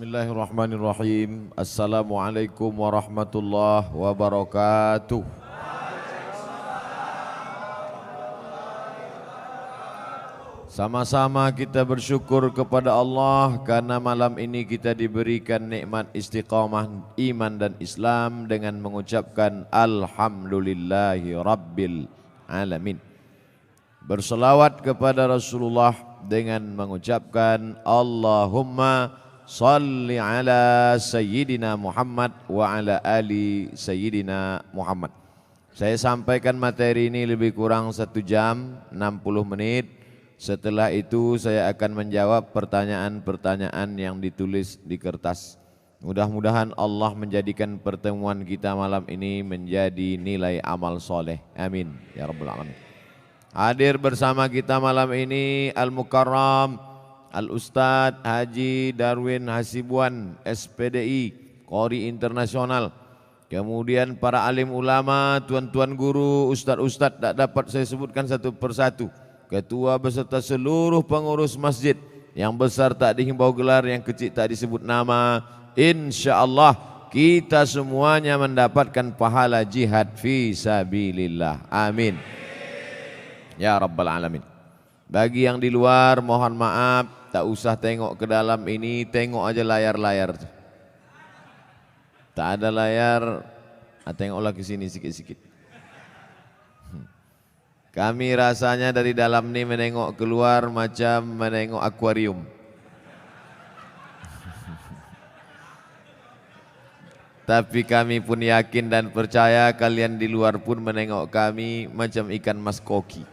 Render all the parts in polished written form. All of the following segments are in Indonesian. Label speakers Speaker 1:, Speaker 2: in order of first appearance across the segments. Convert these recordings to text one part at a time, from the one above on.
Speaker 1: Bismillahirrahmanirrahim. Assalamualaikum warahmatullahi wabarakatuh. Sama-sama kita bersyukur kepada Allah karena malam ini kita diberikan nikmat istiqamah iman dan Islam dengan mengucapkan Alhamdulillahi Rabbil Alamin. Berselawat kepada Rasulullah dengan mengucapkan Allahumma salli ala Sayyidina Muhammad wa ala ali Sayyidina Muhammad. Saya sampaikan materi ini lebih kurang 1 jam 60 menit. Setelah itu saya akan menjawab pertanyaan-pertanyaan yang ditulis di kertas. Mudah-mudahan Allah menjadikan pertemuan kita malam ini menjadi nilai amal soleh. Amin ya rabbal alamin. Hadir bersama kita malam ini Al-Mukarram Al-Ustadz Haji Darwin Hasibuan SPDI Qori Internasional. Kemudian para alim ulama, tuan-tuan guru, ustadz-ustadz tak dapat saya sebutkan satu persatu. Ketua beserta seluruh pengurus masjid. Yang besar tak dihimbau gelar, yang kecil tak disebut nama. InsyaAllah kita semuanya mendapatkan pahala jihad fi sabilillah. Amin ya rabbal alamin. Bagi yang di luar mohon maaf, tak usah tengok ke dalam ini, tengok aja layar-layar. Tak ada layar, tengoklah ke sini sikit-sikit. Kami rasanya dari dalam ini menengok keluar macam menengok akuarium. Tapi kami pun yakin dan percaya kalian di luar pun menengok kami macam ikan mas koki.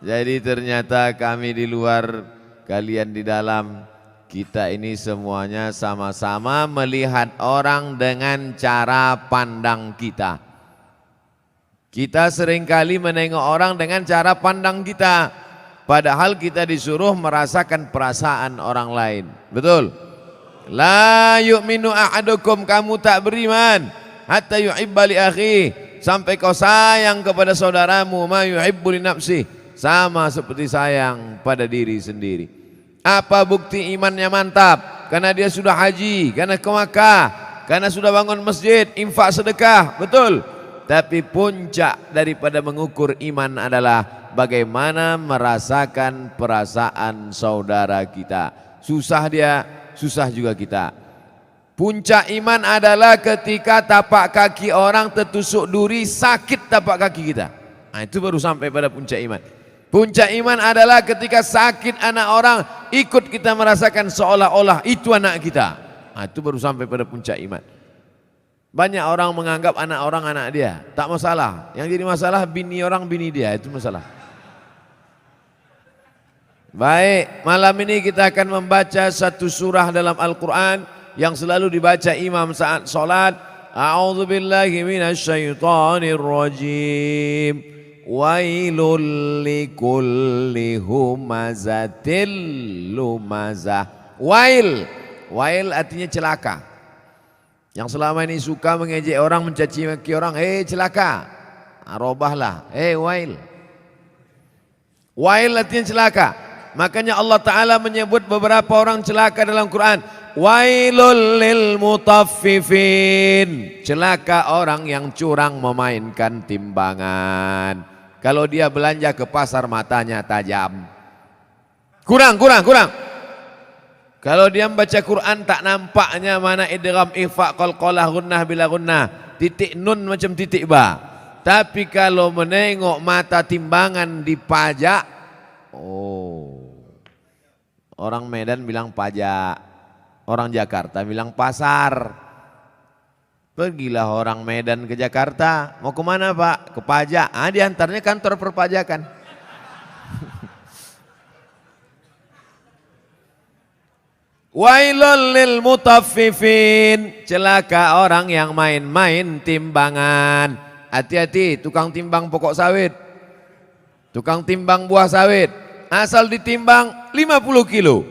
Speaker 1: Jadi ternyata kami di luar, kalian di dalam. Kita ini semuanya sama-sama melihat orang dengan cara pandang kita. Kita seringkali menengok orang dengan cara pandang kita. Padahal kita disuruh merasakan perasaan orang lain. Betul? La yu'minu ahadukum, kamu tak beriman hatta yuhibba li akhihi, sampai kau sayang kepada saudaramu ma yuhibbu li nafsihi, sama seperti sayang pada diri sendiri. Apa bukti imannya mantap? Karena dia sudah haji, karena ke Makkah, karena sudah bangun masjid, infak sedekah, betul. Tapi puncak daripada mengukur iman adalah bagaimana merasakan perasaan saudara kita. Susah dia, susah juga kita. Puncak iman adalah ketika tapak kaki orang tertusuk duri, sakit tapak kaki kita. Nah, itu baru sampai pada puncak iman. Puncak iman adalah ketika sakit anak orang, ikut kita merasakan seolah-olah itu anak kita. Nah, itu baru sampai pada puncak iman. Banyak orang menganggap anak orang anak dia, tak masalah. Yang jadi masalah bini orang bini dia, itu masalah. Baik, malam ini kita akan membaca satu surah dalam Al-Quran yang selalu dibaca imam saat sholat. A'udzubillahi minasyaitonir rajim. Wailul likulli humazatil lumazah. Wail, wail artinya celaka. Yang selama ini suka mengejek orang, mencaci maki orang, celaka, robahlah, wail. Wail artinya celaka. Makanya Allah Ta'ala menyebut beberapa orang celaka dalam Quran. Wailul lil mutaffifin, celaka orang yang curang memainkan timbangan. Kalau dia belanja ke pasar matanya tajam. Kurang. Kalau dia membaca Quran tak nampaknya mana idgham, ikhfa, qalqalah, gunnah bila gunnah, titik nun macam titik ba. Tapi kalau menengok mata timbangan dipajak, orang Medan bilang pajak, orang Jakarta bilang pasar. Pergilah orang Medan ke Jakarta, mau kemana Pak? Ke pajak, diantaranya kantor perpajakan. Wailul lil mutaffifin, celaka orang yang main-main timbangan. Hati-hati tukang timbang pokok sawit, tukang timbang buah sawit. Asal ditimbang 50 kilo,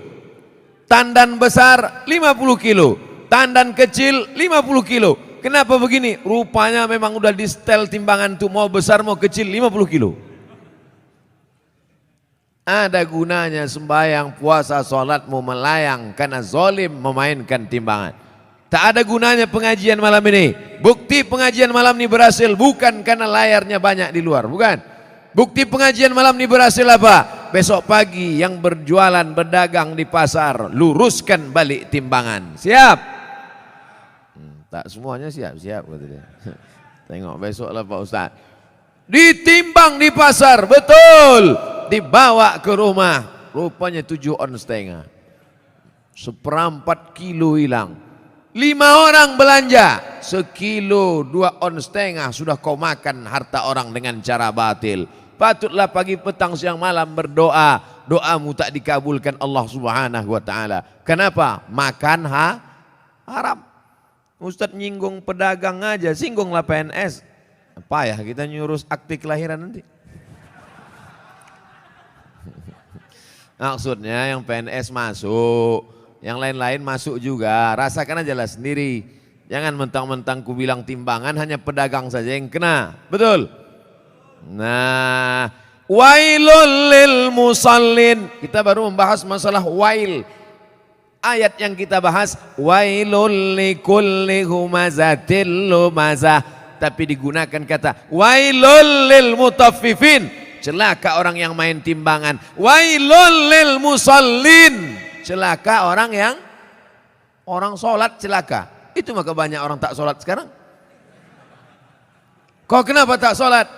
Speaker 1: tandan besar 50 kilo, tandan kecil 50 kilo. Kenapa begini? Rupanya memang udah di setel timbangan tuh, mau besar mau kecil 50 kilo. Ada gunanya sembahyang, puasa, sholatmu melayang karena zolim memainkan timbangan. Tak ada gunanya pengajian malam ini. Bukti pengajian malam ini berhasil bukan karena layarnya banyak di luar, bukan. Bukti pengajian malam ini berhasil apa? Besok pagi yang berjualan, berdagang di pasar, luruskan balik timbangan. Siap? Tak semuanya siap-siap kata dia. Tengok besoklah Pak Ustaz. Ditimbang di pasar, betul. Dibawa ke rumah, rupanya 7 on setengah. 1/4 kilo hilang. 5 orang belanja, 1 kilo 2 on setengah sudah kau makan harta orang dengan cara batil. Patutlah pagi petang siang malam berdoa, doamu tak dikabulkan Allah Subhanahu wa taala. Kenapa? Makan haram. Ustaz nyinggung pedagang aja, singgunglah PNS. Apa ya kita nyurus akte kelahiran nanti. Maksudnya yang PNS masuk, yang lain-lain masuk juga. Rasakan aja lah sendiri. Jangan mentang-mentang ku bilang timbangan hanya pedagang saja yang kena. Betul? Nah, wailul lil musallin. Kita baru membahas masalah wail. Ayat yang kita bahas wailul likulli humazatil lumazah. Tapi digunakan kata wailul lil mutaffifin. Celaka orang yang main timbangan. Wailul lil musallin. Celaka orang sholat celaka. Itu maka banyak orang tak sholat sekarang. Kau kenapa tak sholat?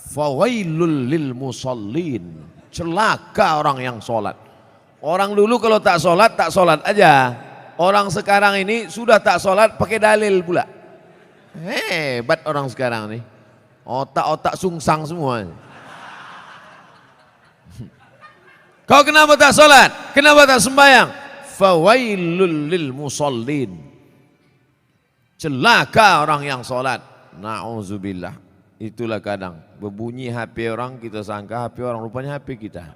Speaker 1: Fawailul lil musallin. Celaka orang yang sholat. Orang dulu kalau tak sholat aja. Orang sekarang ini sudah tak sholat pakai dalil pula. Hebat orang sekarang nih. Otak-otak sungsang semua. Kau kenapa tak sholat? Kenapa tak sembahyang? Fawailul lil musallin. Celaka orang yang sholat. Na'udzubillah. Itulah kadang berbunyi HP orang kita sangka HP orang, rupanya HP kita.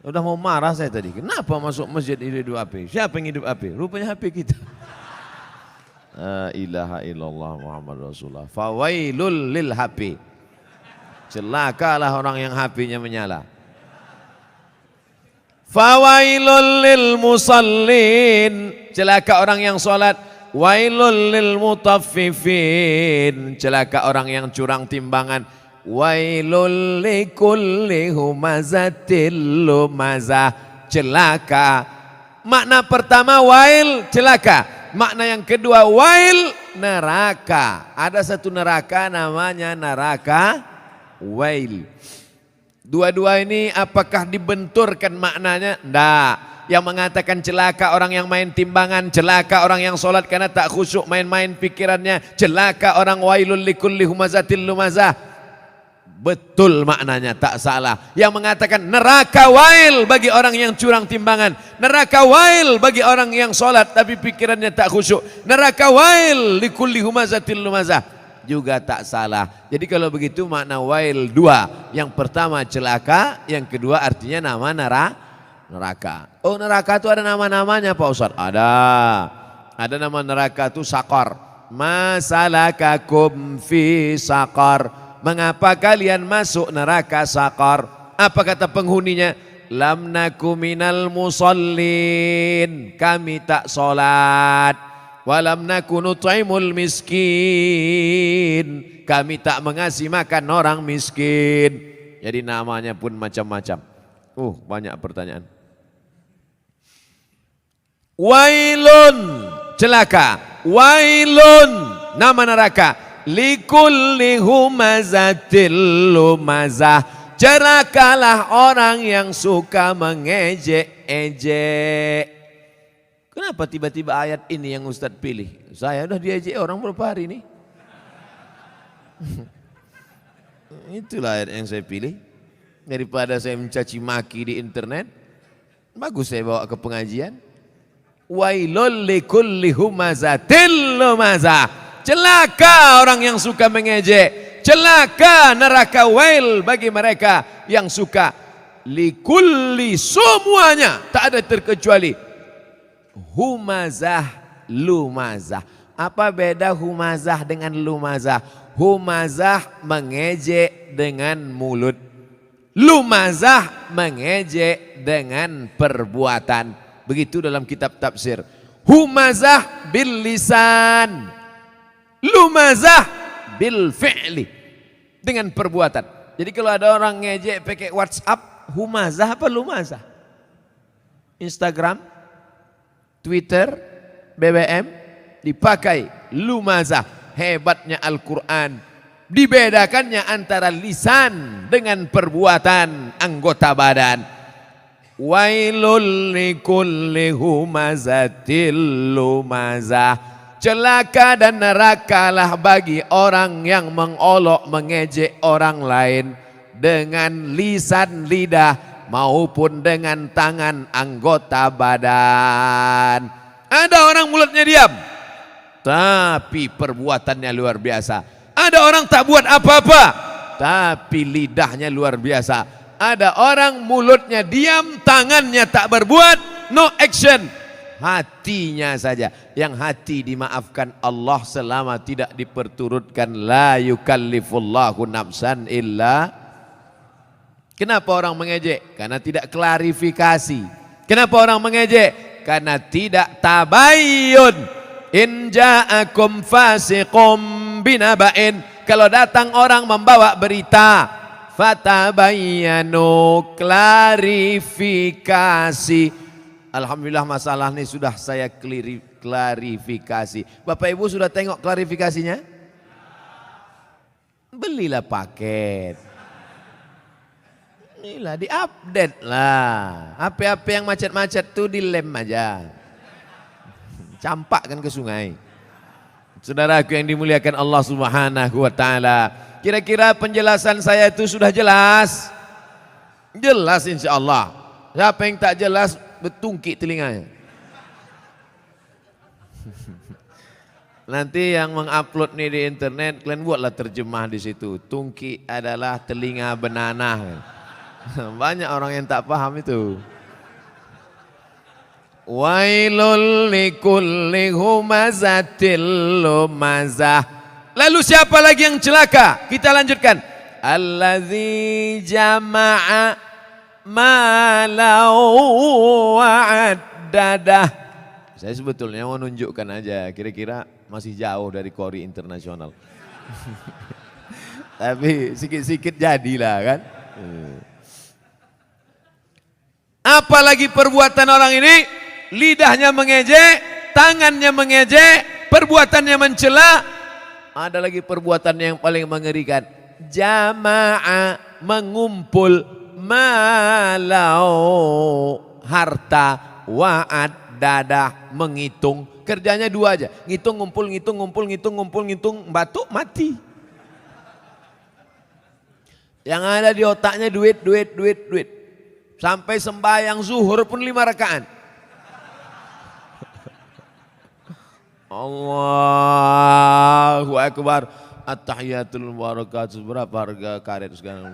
Speaker 1: Udah mau marah saya tadi. Kenapa masuk masjid hidup HP? Siapa yang hidup HP? Rupanya HP kita. La ilaha illallah Muhammad Rasulullah. Fawailul lil HP. Celakalah orang yang HP-nya menyala. Fawailul lil musallin. Celaka orang yang sholat. Wailul lil mutaffifin. Celaka orang yang curang timbangan. Wailul likulli humazatil lumazah. Celaka. Makna pertama wail, celaka. Makna yang kedua wail, neraka. Ada satu neraka namanya neraka wail. Dua-dua ini apakah dibenturkan maknanya? Tidak. Yang mengatakan celaka orang yang main timbangan, celaka orang yang sholat karena tak khusyuk main-main pikirannya, celaka orang wailul likulli humazatil lumazah. Betul maknanya, tak salah. Yang mengatakan neraka wail bagi orang yang curang timbangan, neraka wail bagi orang yang sholat tapi pikirannya tak khusyuk, neraka wail likulli humazatil lumazah, juga tak salah. Jadi kalau begitu makna wail dua. Yang pertama celaka, yang kedua artinya nama neraka. Oh, neraka itu ada nama-namanya Pak Ustaz? Ada nama neraka itu Sakor. Masalakakum fi Sakor. Mengapa kalian masuk neraka Sakor? Apa kata penghuninya? Lam naku minal musallin. Kami tak sholat. Walam naku nut'imul miskin. Kami tak mengasih makan orang miskin. Jadi namanya pun macam-macam. Banyak pertanyaan. Wailun, celaka. Wailun, nama neraka. Likulli humazatil lumazah. Celakalah orang yang suka mengejek-ejek. Kenapa tiba-tiba ayat ini yang Ustaz pilih? Saya udah diejek orang berapa hari ini. Itulah ayat yang saya pilih. Daripada saya mencaci maki di internet, bagus saya bawa ke pengajian. Wailul likulli humazatil lumazah. Celaka orang yang suka mengejek. Celaka neraka wail bagi mereka yang suka. Likulli, semuanya, tak ada terkecuali. Humazah, lumazah. Apa beda humazah dengan lumazah? Humazah mengejek dengan mulut. Lumazah mengejek dengan perbuatan. Begitu dalam kitab tafsir. Humazah bil lisan, lumazah bil fi'li, dengan perbuatan. Jadi kalau ada orang ngejek pakai WhatsApp, humazah apa lumazah? Instagram, Twitter, BBM dipakai lumazah. Hebatnya Al-Quran, dibedakannya antara lisan dengan perbuatan anggota badan. Wailul likulli humazatil lumazah. Celaka dan nerakalah bagi orang yang mengolok mengejek orang lain dengan lisan lidah maupun dengan tangan anggota badan. Ada orang mulutnya diam, tapi perbuatannya luar biasa. Ada orang tak buat apa-apa, tapi lidahnya luar biasa. Ada orang mulutnya diam, tangannya tak berbuat, no action. Hatinya saja, yang hati dimaafkan Allah selama tidak diperturutkan. La yukallifullahu nafsan illa. Kenapa orang mengejek? Karena tidak klarifikasi. Kenapa orang mengejek? Karena tidak tabayyun. In ja'akum fasiqum binaba'in. Kalau datang orang membawa berita, fatabayyanu, klarifikasi. Alhamdulillah masalah ini sudah saya klarifikasi. Bapak Ibu sudah tengok klarifikasinya? Belilah paket. Inilah diupdate lah. HP-HP yang macet-macet tuh dilem aja. Campakkan ke sungai. Saudaraku yang dimuliakan Allah Subhanahu wa taala. Kira-kira penjelasan saya itu sudah jelas? Jelas insya Allah. Siapa yang tak jelas, betungkik telinganya. Nanti yang mengupload nih di internet, kalian buatlah terjemah di situ. Tungki adalah telinga benanah. Banyak orang yang tak paham itu. Wailul likulli humazatil lumazah. Lalu siapa lagi yang celaka? Kita lanjutkan. Allazi jama'a malau wa'addadah. Saya sebetulnya mau nunjukkan aja, kira-kira masih jauh dari Kori internasional. Tapi sikit-sikit jadilah kan. Apalagi perbuatan orang ini, lidahnya mengejek, tangannya mengejek, perbuatannya mencela. Ada lagi perbuatan yang paling mengerikan. Jama'a, mengumpul, malau, harta, wa'ad, dadah, menghitung. Kerjanya dua aja, ngitung, ngumpul, ngitung, ngumpul, ngitung, ngumpul, ngitung, batuk, mati. Yang ada di otaknya duit, duit, duit, duit. Sampai sembahyang zuhur pun 5 rakaat. Allahu Akbar. At-tahiyatul barakatuh. Berapa harga karet sekarang?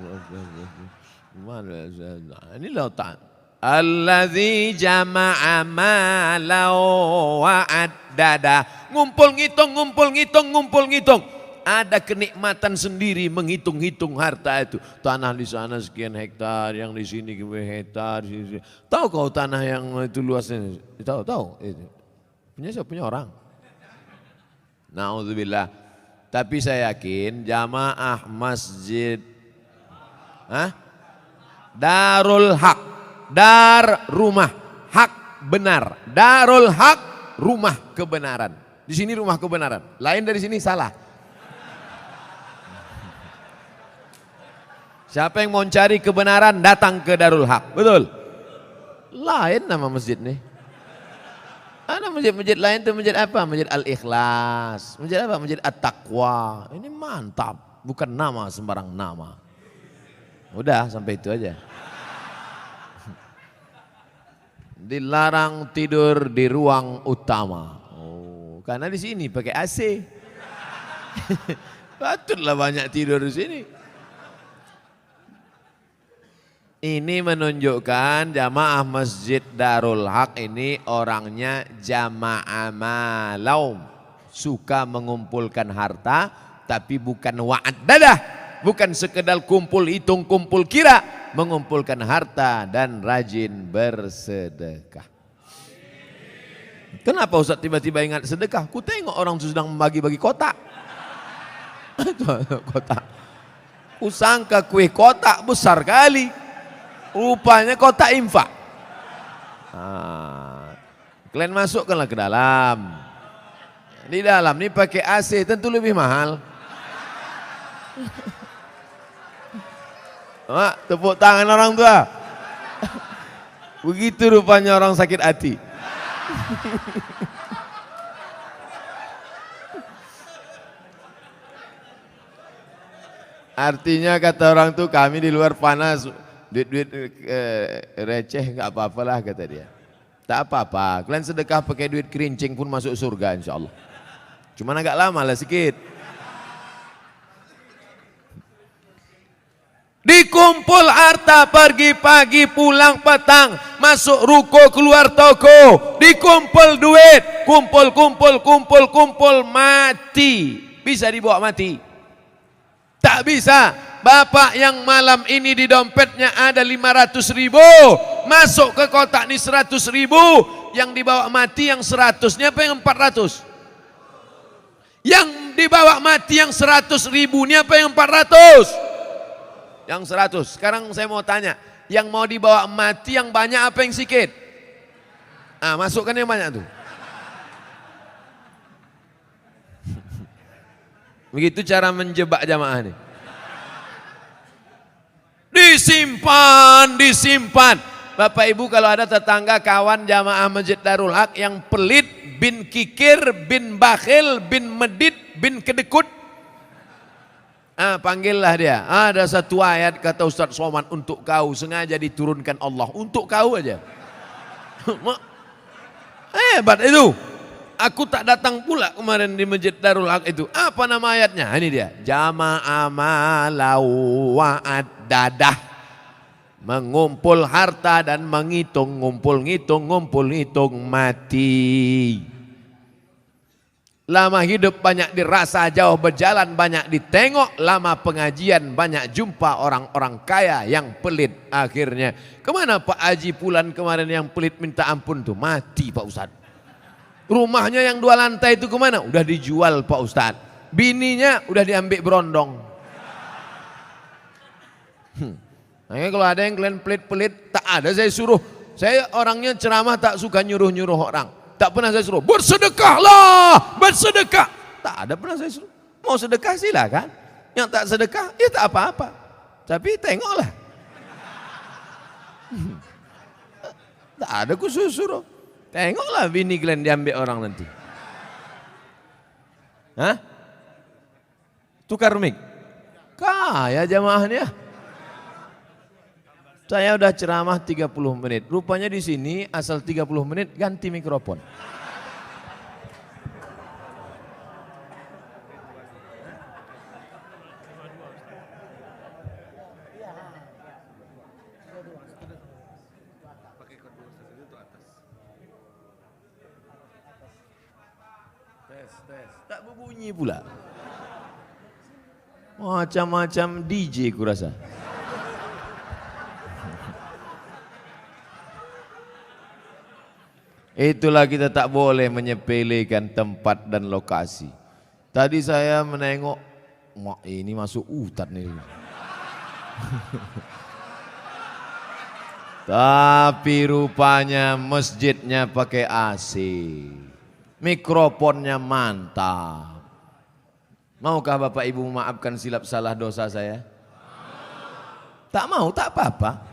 Speaker 1: Ini lautan. Allazi jama'a malau wa'addada. Ngumpul ngitung, ngumpul ngitung, ngumpul ngitung. Ada kenikmatan sendiri menghitung-hitung harta itu. Tanah di sana sekian hektar, yang di sini hektar. Tahu kau tanah yang itu luasnya? Tahu, tahu. Punya siapa? Punya orang. Na'udzubillah. Tapi saya yakin jamaah masjid Darul Haq. Dar rumah, hak benar. Darul Haq, rumah kebenaran. Di sini rumah kebenaran. Lain dari sini salah. Siapa yang mau cari kebenaran datang ke Darul Haq. Betul? Lain nama masjid nih. Ada masjid-masjid lain itu masjid apa? Masjid Al-Ikhlas. Masjid apa? Masjid At-Taqwa. Ini mantap. Bukan nama sembarang nama. Udah sampai itu aja. Dilarang tidur di ruang utama. Oh, karena di sini pakai AC. Patutlah banyak tidur di sini. Ini menunjukkan jamaah masjid Darul Haq ini orangnya jamaah malau. Suka mengumpulkan harta tapi bukan wa'ad dadah. bukan sekedar kumpul hitung, kumpul kira, mengumpulkan harta dan rajin bersedekah. Kenapa Ustaz tiba-tiba ingat sedekah? Ku tengok orang itu sedang membagi-bagi kotak. Kotak. Ku sangka kue kotak besar kali. Rupanya kotak infak. Kalian masukkanlah ke dalam. Di dalam ini pakai AC tentu lebih mahal. Tepuk tangan orang tua. Begitu rupanya orang sakit hati. Artinya kata orang tuh kami di luar panas, duit-duit receh nggak apa-apalah kata dia. Tak apa-apa, kalian sedekah pakai duit kerincing pun masuk surga insya Allah. Cuman agak lama lah sikit. Dikumpul harta pergi pagi pulang petang, masuk ruko keluar toko, dikumpul duit, kumpul mati. Bisa dibawa mati? Tak bisa. Bapak yang malam ini di dompetnya ada 500.000, masuk ke kotak ini 100.000, yang dibawa mati yang 100-nya apa yang 400? Yang dibawa mati yang 100.000-nya apa yang 400? Yang 100. Sekarang saya mau tanya, yang mau dibawa mati yang banyak apa yang sedikit? Masukkan yang banyak tuh. Begitu cara menjebak jamaah nih. Disimpan. Bapak Ibu kalau ada tetangga kawan jamaah Masjid Darul Haq yang pelit, bin kikir, bin bakhil, bin medit, bin kedekut, panggillah dia. Ada satu ayat kata Ustaz Somad untuk kau, sengaja diturunkan Allah untuk kau aja. Hebat itu. Aku tak datang pula kemarin di Masjid Darul Haq itu. Apa nama ayatnya? Ini dia. Jama'a malau wa'ad-dadah. Mengumpul harta dan menghitung, ngumpul ngitung mati. Lama hidup banyak dirasa, jauh berjalan banyak ditengok, lama pengajian banyak jumpa orang-orang kaya yang pelit. Akhirnya kemana Pak Haji Pulan kemarin yang pelit minta ampun tuh? Mati Pak Ustadz. Rumahnya yang 2 lantai itu kemana? Udah dijual Pak Ustadz. Bininya udah diambil berondong. Makanya kalau ada yang kalian pelit-pelit, tak ada saya suruh. Saya orangnya ceramah tak suka nyuruh-nyuruh orang. Tak pernah saya suruh, bersedekahlah, bersedekah. Tak ada pernah saya suruh. Mau sedekah silakan. Yang tak sedekah, ya tak apa-apa. Tapi tengoklah. Tak ada khusus suruh. Tengoklah bini kalian diambil orang nanti. Tukar mic. Kaya jamaahnya. Saya udah ceramah 30 menit. Rupanya di sini asal 30 menit ganti mikrofon. Tes. Tak berbunyi pula. Macam-macam DJ kurasa. Itulah kita tak boleh menyepelekan tempat dan lokasi. Tadi saya menengok, ini masuk hutan nih. Tapi rupanya masjidnya pakai AC. Mikrofonnya mantap. Maukah Bapak Ibu memaafkan silap salah dosa saya? Tak mau, tak apa-apa.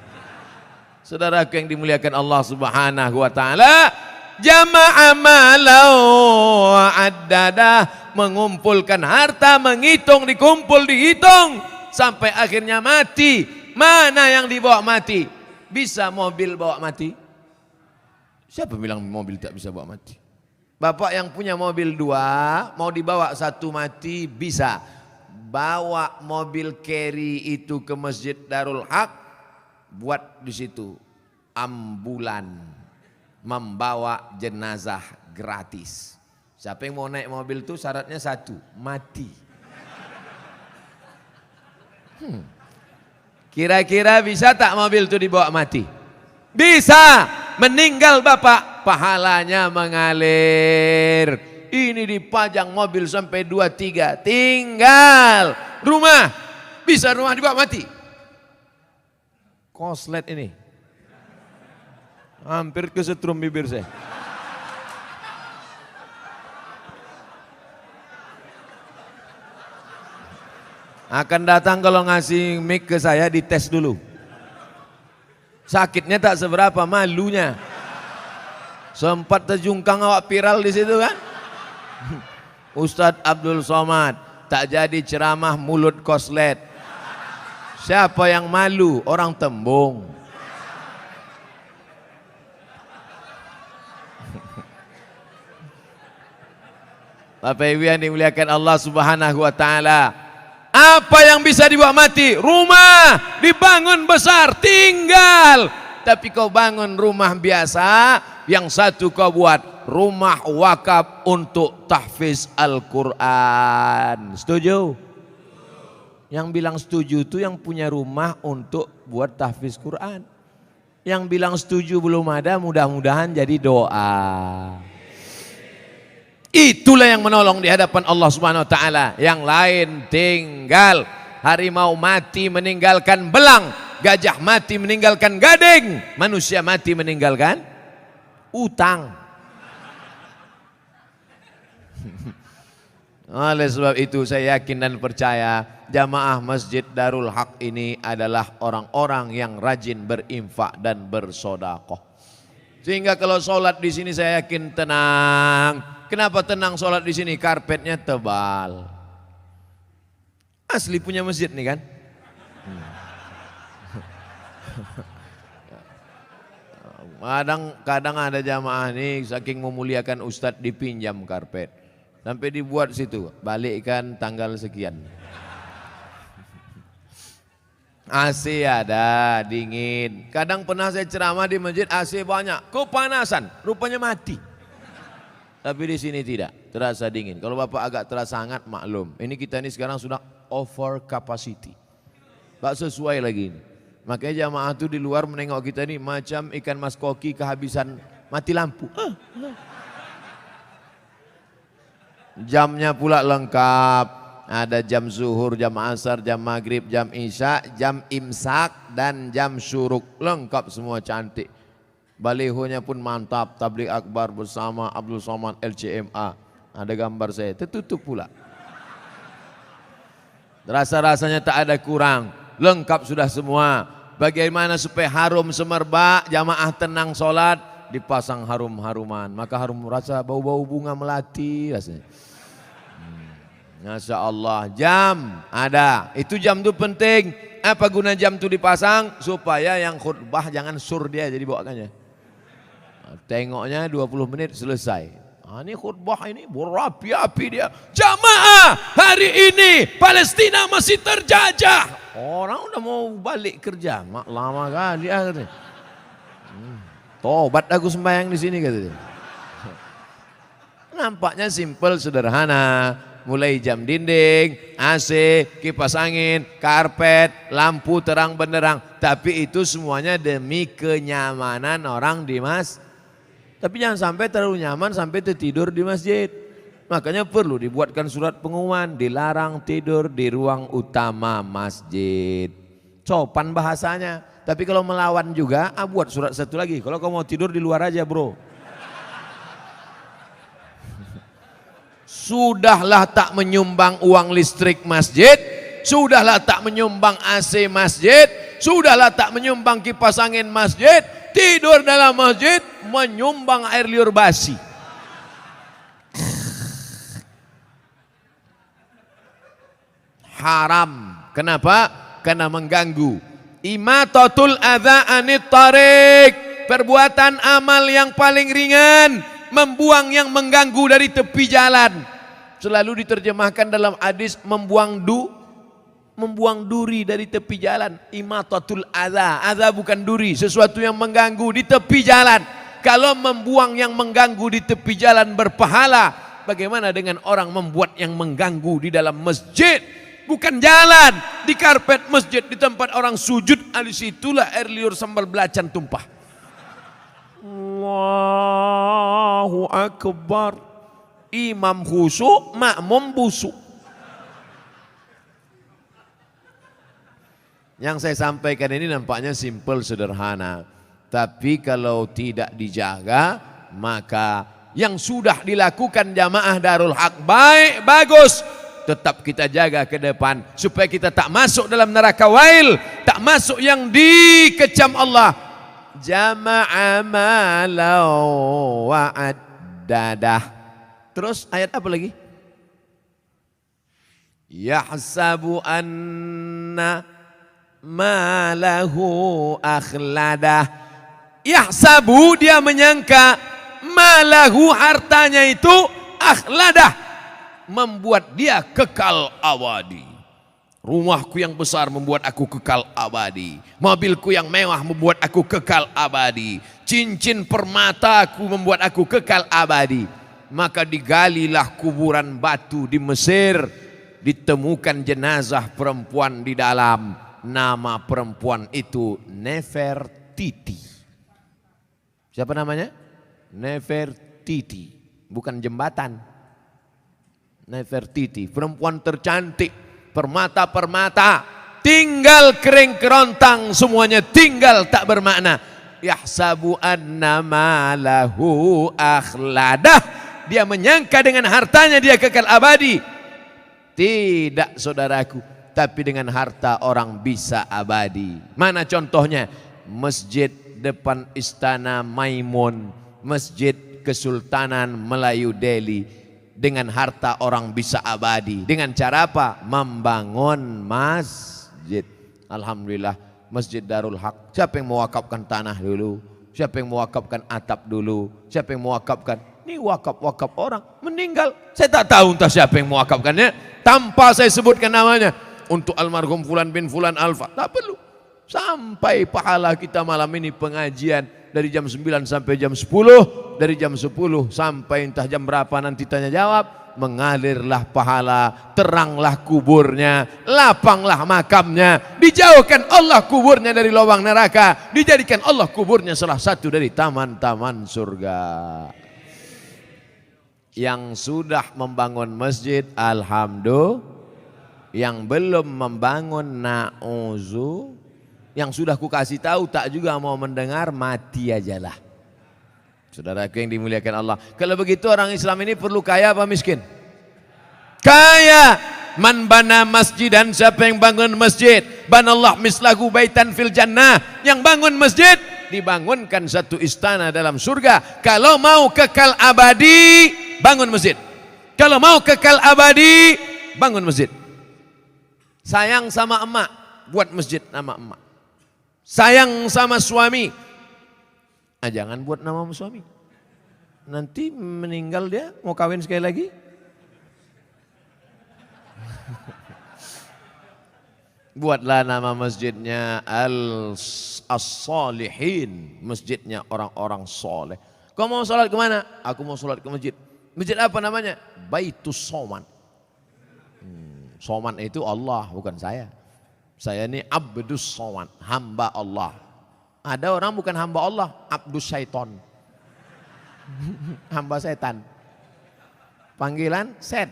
Speaker 1: Saudaraku yang dimuliakan Allah Subhanahu wa taala, jama'a malau wa'addadah, mengumpulkan harta, menghitung, dikumpul, dihitung sampai akhirnya mati. Mana yang dibawa mati? Bisa mobil bawa mati? Siapa bilang mobil tak bisa bawa mati? Bapak yang punya mobil 2, mau dibawa 1 mati bisa. Bawa mobil carry itu ke Masjid Darul Haq, buat di situ ambulan membawa jenazah gratis. Siapa yang mau naik mobil itu syaratnya 1, mati. Kira-kira bisa tak mobil itu dibawa mati? Bisa. Meninggal bapak, pahalanya mengalir. Ini dipajang mobil sampai 2-3, tinggal rumah. Bisa rumah dibawa mati. Koslet ini. Hampir kesetrum bibir saya. Akan datang kalau ngasih mic ke saya dites dulu. Sakitnya tak seberapa, malunya. Sempat terjungkang awak viral di situ kan. Ustadz Abdul Somad tak jadi ceramah mulut koslet. Siapa yang malu? Orang Tembung. Bapak Ibu yang dimuliakan Allah Subhanahu wa taala. Apa yang bisa dibawa mati? Rumah dibangun besar, tinggal. Tapi kau bangun rumah biasa, yang satu kau buat rumah wakaf untuk tahfiz Al-Quran. Setuju? Yang bilang setuju itu yang punya rumah untuk buat tahfiz Quran. Yang bilang setuju belum ada, mudah-mudahan jadi doa. Itulah yang menolong di hadapan Allah Subhanahu wa taala. Yang lain tinggal. Harimau mati meninggalkan belang, gajah mati meninggalkan gading, manusia mati meninggalkan utang. Oleh sebab itu saya yakin dan percaya jamaah Masjid Darul Haq ini adalah orang-orang yang rajin berinfak dan bersedekah. Sehingga kalau sholat di sini saya yakin tenang. Kenapa tenang sholat di sini? Karpetnya tebal. Asli punya masjid nih kan? Kadang ada jamaah nih saking memuliakan ustadz dipinjam karpet. Sampai dibuat situ, balikkan tanggal sekian. AC ada, dingin. Kadang pernah saya ceramah di masjid AC banyak, kepanasan, rupanya mati. Tapi di sini tidak, terasa dingin. Kalau Bapak agak terasa hangat, maklum. Ini kita ini sekarang sudah over capacity. Tak sesuai lagi ini. Makanya jamaah itu di luar menengok kita ini macam ikan mas koki kehabisan mati lampu. Jamnya pula lengkap. Ada jam zuhur, jam asar, jam maghrib, jam isya, jam imsak, dan jam syuruk. Lengkap semua cantik. Balihonya pun mantap, tabligh akbar bersama Abdul Somad LCMA. Ada gambar saya, tertutup pula. Rasa-rasanya tak ada kurang, lengkap sudah semua. Bagaimana supaya harum semerbak, jamaah tenang sholat, dipasang harum-haruman. Maka harum rasa bau-bau bunga melati rasanya. Masya Allah, jam ada, itu jam itu penting. Apa guna jam itu dipasang? Supaya yang khutbah jangan sur dia jadi bawakannya. Tengoknya 20 menit selesai. Ini khutbah ini berapi-api dia. Jamaah, hari ini Palestina masih terjajah. Orang udah mau balik kerja, mak lama kan dia katanya. Tobat aku sembahyang di sini katanya. Nampaknya simpel sederhana. Mulai jam dinding, AC, kipas angin, karpet, lampu terang benderang. Tapi itu semuanya demi kenyamanan orang di masjid. Tapi jangan sampai terlalu nyaman sampai tertidur di masjid. Makanya perlu dibuatkan surat pengumuman, dilarang tidur di ruang utama masjid. Sopan bahasanya. Tapi kalau melawan juga, buat surat satu lagi. Kalau kamu mau tidur di luar aja bro. Sudahlah tak menyumbang uang listrik masjid. Sudahlah tak menyumbang AC masjid. Sudahlah tak menyumbang kipas angin masjid. Tidur dalam masjid menyumbang air liur basi. Haram. Kenapa? Karena mengganggu. Imatatul adza anit tariq. Perbuatan amal yang paling ringan. Membuang yang mengganggu dari tepi jalan. Selalu diterjemahkan dalam hadis membuang duri dari tepi jalan. Imatatul adza. Adza bukan duri, sesuatu yang mengganggu di tepi jalan. Kalau membuang yang mengganggu di tepi jalan berpahala, bagaimana dengan orang membuat yang mengganggu di dalam masjid? bukan jalan, di karpet masjid, di tempat orang sujud, di situlah air liur sambal belacan tumpah. Allahu Akbar. Imam khusyuk, makmum busuk. Yang saya sampaikan ini nampaknya simpel, sederhana. Tapi kalau tidak dijaga, maka yang sudah dilakukan jamaah Darul Haq baik, bagus. Tetap kita jaga ke depan supaya kita tak masuk dalam neraka wail, tak masuk yang dikecam Allah. Jama'a malau wa'addadah. Terus ayat apa lagi? Yahsabu anna malahu akhladah. Yahsabu, dia menyangka, malahu, hartanya itu, akhladah, membuat dia kekal abadi. Rumahku yang besar membuat aku kekal abadi. Mobilku yang mewah membuat aku kekal abadi. Cincin permataku membuat aku kekal abadi. Maka digalilah kuburan batu di Mesir. Ditemukan jenazah perempuan di dalam. Nama perempuan itu Nefertiti. Siapa namanya? Nefertiti. Bukan jembatan. Nefertiti, perempuan tercantik, permata-permata, tinggal kering kerontang, semuanya tinggal tak bermakna. Yahsabu anna malahu akhladah. Dia menyangka dengan hartanya dia kekal abadi. Tidak, saudaraku. Tapi dengan harta orang bisa abadi. Mana contohnya? Masjid depan Istana Maimun, Masjid Kesultanan Melayu Delhi. Dengan harta orang bisa abadi. Dengan cara apa? Membangun masjid. Alhamdulillah, Masjid Darul Haq. Siapa yang mewakafkan tanah dulu? Siapa yang mewakafkan atap dulu? Siapa yang mewakafkan? Ini wakaf-wakaf orang meninggal. Saya tak tahu entah siapa yang mewakafkannya. Tanpa saya sebutkan namanya. Untuk almarhum Fulan bin Fulan Alfa. Tak perlu. Sampai pahala kita malam ini pengajian. Dari jam 9 sampai jam 10. Dari jam 10 sampai entah jam berapa nanti tanya jawab. Mengalirlah pahala. Teranglah kuburnya. Lapanglah makamnya. Dijauhkan Allah kuburnya dari lubang neraka. Dijadikan Allah kuburnya salah satu dari taman-taman surga. Yang sudah membangun masjid, alhamdulillah. Yang belum membangun, na'uzu. Yang sudah ku kasih tahu tak juga mau mendengar, mati ajalah. Saudaraku yang dimuliakan Allah. Kalau begitu orang Islam ini perlu kaya apa miskin? Kaya. Man bana masjidan, siapa yang bangun masjid, banallah mislahu baitan fil jannah. Yang bangun masjid, dibangunkan satu istana dalam surga. Kalau mau kekal abadi, bangun masjid. Kalau mau kekal abadi, bangun masjid. Sayang sama emak, buat masjid nama emak. Sayang sama suami, jangan buat nama suami. Nanti meninggal dia, mau kawin sekali lagi. Buatlah nama masjidnya As-Salihin, masjidnya orang-orang soleh. Kau mau sholat kemana? Aku mau sholat ke masjid. Masjid apa namanya? Baitus Soman. Soman itu Allah, bukan saya. Saya ini Abdus Soman, hamba Allah. Ada orang bukan hamba Allah, Abdus Syaiton. Hamba setan. Panggilan set.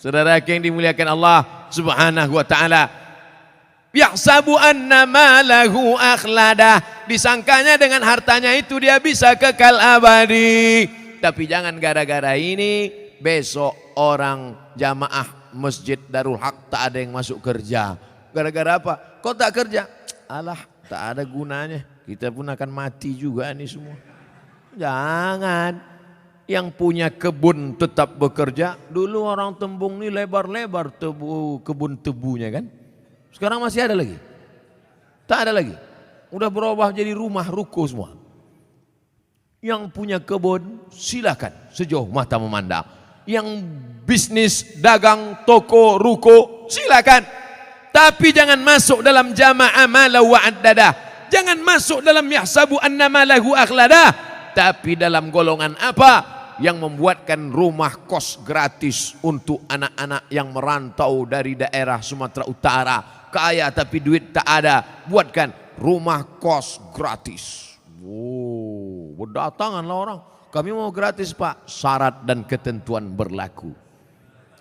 Speaker 1: Saudara yang dimuliakan Allah Subhanahu wa taala. Yahsabu anna malahu akhladah. Disangkanya dengan hartanya itu dia bisa kekal abadi. Tapi jangan gara-gara ini besok orang jamaah Masjid Darul Haq tak ada yang masuk kerja. Gara-gara apa? Kok tak kerja? Alah, tak ada gunanya. Kita pun akan mati juga ini semua. Jangan. Yang punya kebun tetap bekerja. Dulu orang Tembung ini lebar-lebar kebun tebunya kan. Sekarang masih ada lagi? Tak ada lagi. Udah berubah jadi rumah ruko semua. Yang punya kebun silakan sejauh mata memandang. Yang bisnis, dagang, toko, ruko silakan. Tapi jangan masuk dalam jamaah malahu wa'addadah. Jangan masuk dalam yahsabu anna malahu akhladah. Tapi dalam golongan apa? yang membuatkan rumah kos gratis untuk anak-anak yang merantau dari daerah Sumatera Utara, kaya tapi duit tak ada, buatkan rumah kos gratis. Oh, berdatanganlah orang. Kami mau gratis Pak, syarat dan ketentuan berlaku.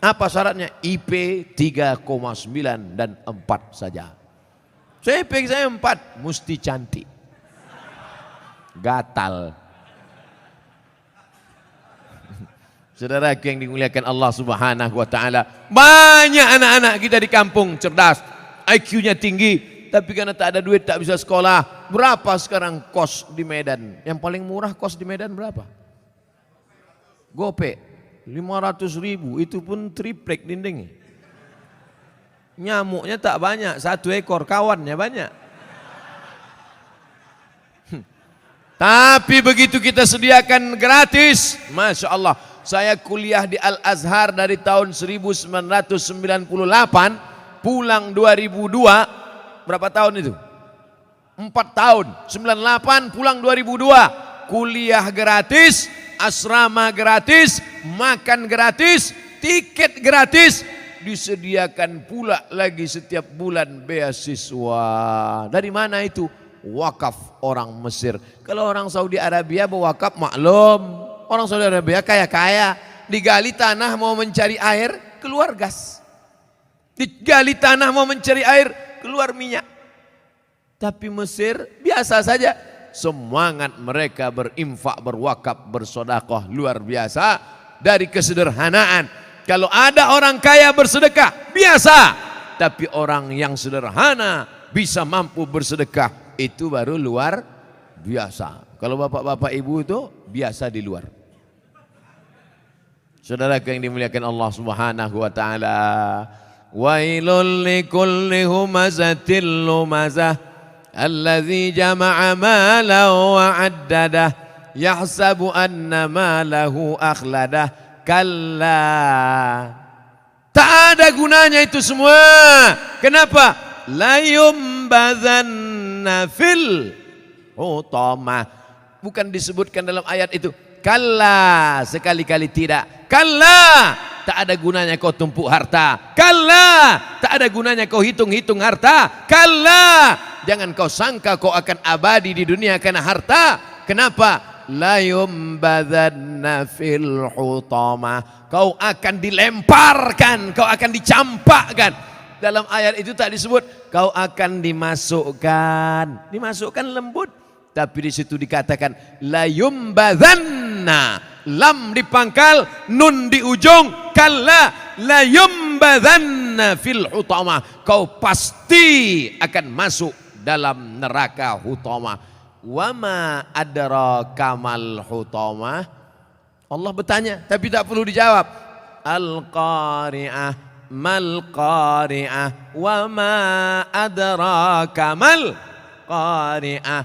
Speaker 1: Apa syaratnya? IP 3,9 dan 4 saja. IP saya 4, mesti cantik. Gatal. Saudara yang dimuliakan Allah Subhanahu wa taala, banyak anak-anak kita di kampung cerdas, IQ-nya tinggi, tapi karena tak ada duit tak bisa sekolah. Berapa sekarang kos di Medan? Yang paling murah kos di Medan berapa? Gope 500.000, itu pun triplek dindingnya. Nyamuknya tak banyak, 1 ekor, kawannya banyak. Tapi begitu kita sediakan gratis, Masya Allah. Saya kuliah di Al-Azhar dari tahun 1998, pulang 2002, berapa tahun itu? 4 tahun, 98 pulang 2002, kuliah gratis, asrama gratis, makan gratis, tiket gratis, disediakan pula lagi setiap bulan beasiswa. Dari mana itu? Wakaf orang Mesir. Kalau orang Saudi Arabia berwakaf maklum, orang Saudi Arabia kaya-kaya, digali tanah mau mencari air, keluar gas. Digali tanah mau mencari air, keluar minyak. Tapi Mesir biasa saja. Semangat mereka berinfak, berwakaf, bersedekah luar biasa dari kesederhanaan. Kalau ada orang kaya bersedekah, biasa. Tapi orang yang sederhana bisa mampu bersedekah, itu baru luar biasa. Kalau bapak-bapak ibu itu biasa di luar. Saudara yang dimuliakan Allah Subhanahu wa taala, wailul likulli humazatil lumazah alladzi jama'a malan wa 'addadah yahsabu anna malahu akhladah. Kalla, tak ada gunanya itu semua. Kenapa? La yumbazanna fil hutamah. Bukan disebutkan dalam ayat itu. Kalla, sekali-kali tidak. Kalla, tak ada gunanya kau tumpuk harta. Kalla, tak ada gunanya kau hitung-hitung harta. Kalla, jangan kau sangka kau akan abadi di dunia karena harta. Kenapa? La yumbadzanna fil hutamah, kau akan dilemparkan, kau akan dicampakkan. Dalam ayat itu tak disebut kau akan dimasukkan lembut, tapi di situ dikatakan la yumbadzanna, lam dipangkal, nun di ujung, kalla la yumbadzanna fil hutamah, kau pasti akan masuk dalam neraka hutamah. Wama adraka mal hutamah. Allah bertanya tapi tak perlu dijawab. Al-qari'ah, mal qari'ah, wama adraka mal qari'ah,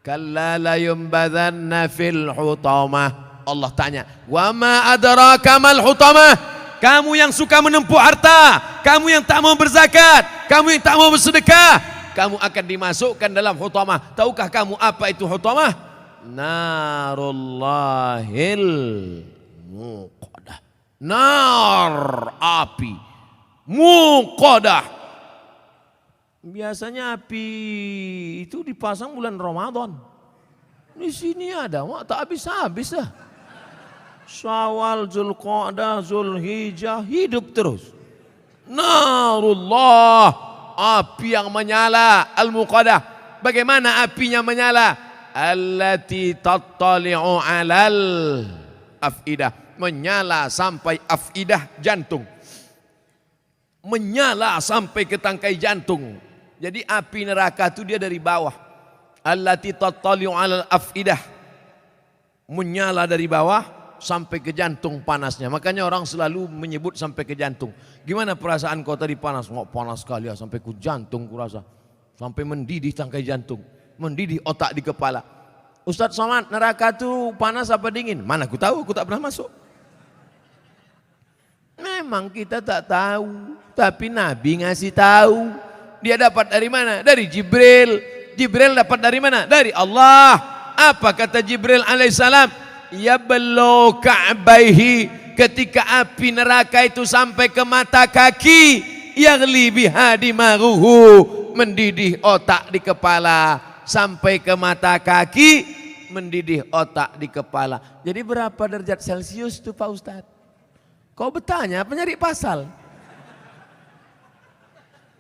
Speaker 1: kalla la yumbadzanna fil hutamah. Allah tanya, wama adraka mal hutamah. Kamu yang suka menempuh harta, kamu yang tak mau berzakat, kamu yang tak mau bersedekah, kamu akan dimasukkan dalam hutamah. Tahukah kamu apa itu hutamah? Narullahil muqadah. Nar, api. Muqadah. Biasanya api itu dipasang bulan Ramadan. Di sini ada, tak habis-habis lah. Syawal, Zulqa'dah, Zulhijjah, hidup terus. Narullah, api yang menyala, al-muqadah. Bagaimana apinya menyala? Allati tattali'u 'alal afidah, menyala sampai afidah, jantung. Menyala sampai ke tangkai jantung. Jadi api neraka itu dia dari bawah. Allati tattali'u 'alal afidah, menyala dari bawah sampai ke jantung panasnya. Makanya orang selalu menyebut sampai ke jantung. Gimana perasaan kau tadi panas? Nggak panas sekali ya, sampai ke jantung kurasa. Sampai mendidih tangkai jantung, mendidih otak di kepala. Ustadz Somad, neraka itu panas apa dingin? Mana aku tahu, aku tak pernah masuk. Memang kita tak tahu, tapi Nabi ngasih tahu. Dia dapat dari mana? Dari Jibril. Jibril dapat dari mana? Dari Allah. Apa kata Jibril alaihissalam? yablu ka'baihi, ketika api neraka itu sampai ke mata kaki, yaghli biha dimaruhu, mendidih otak di kepala, sampai ke mata kaki, mendidih otak di kepala. Jadi berapa derajat Celcius itu Pak Ustadz? Kau bertanya apa nyari pasal?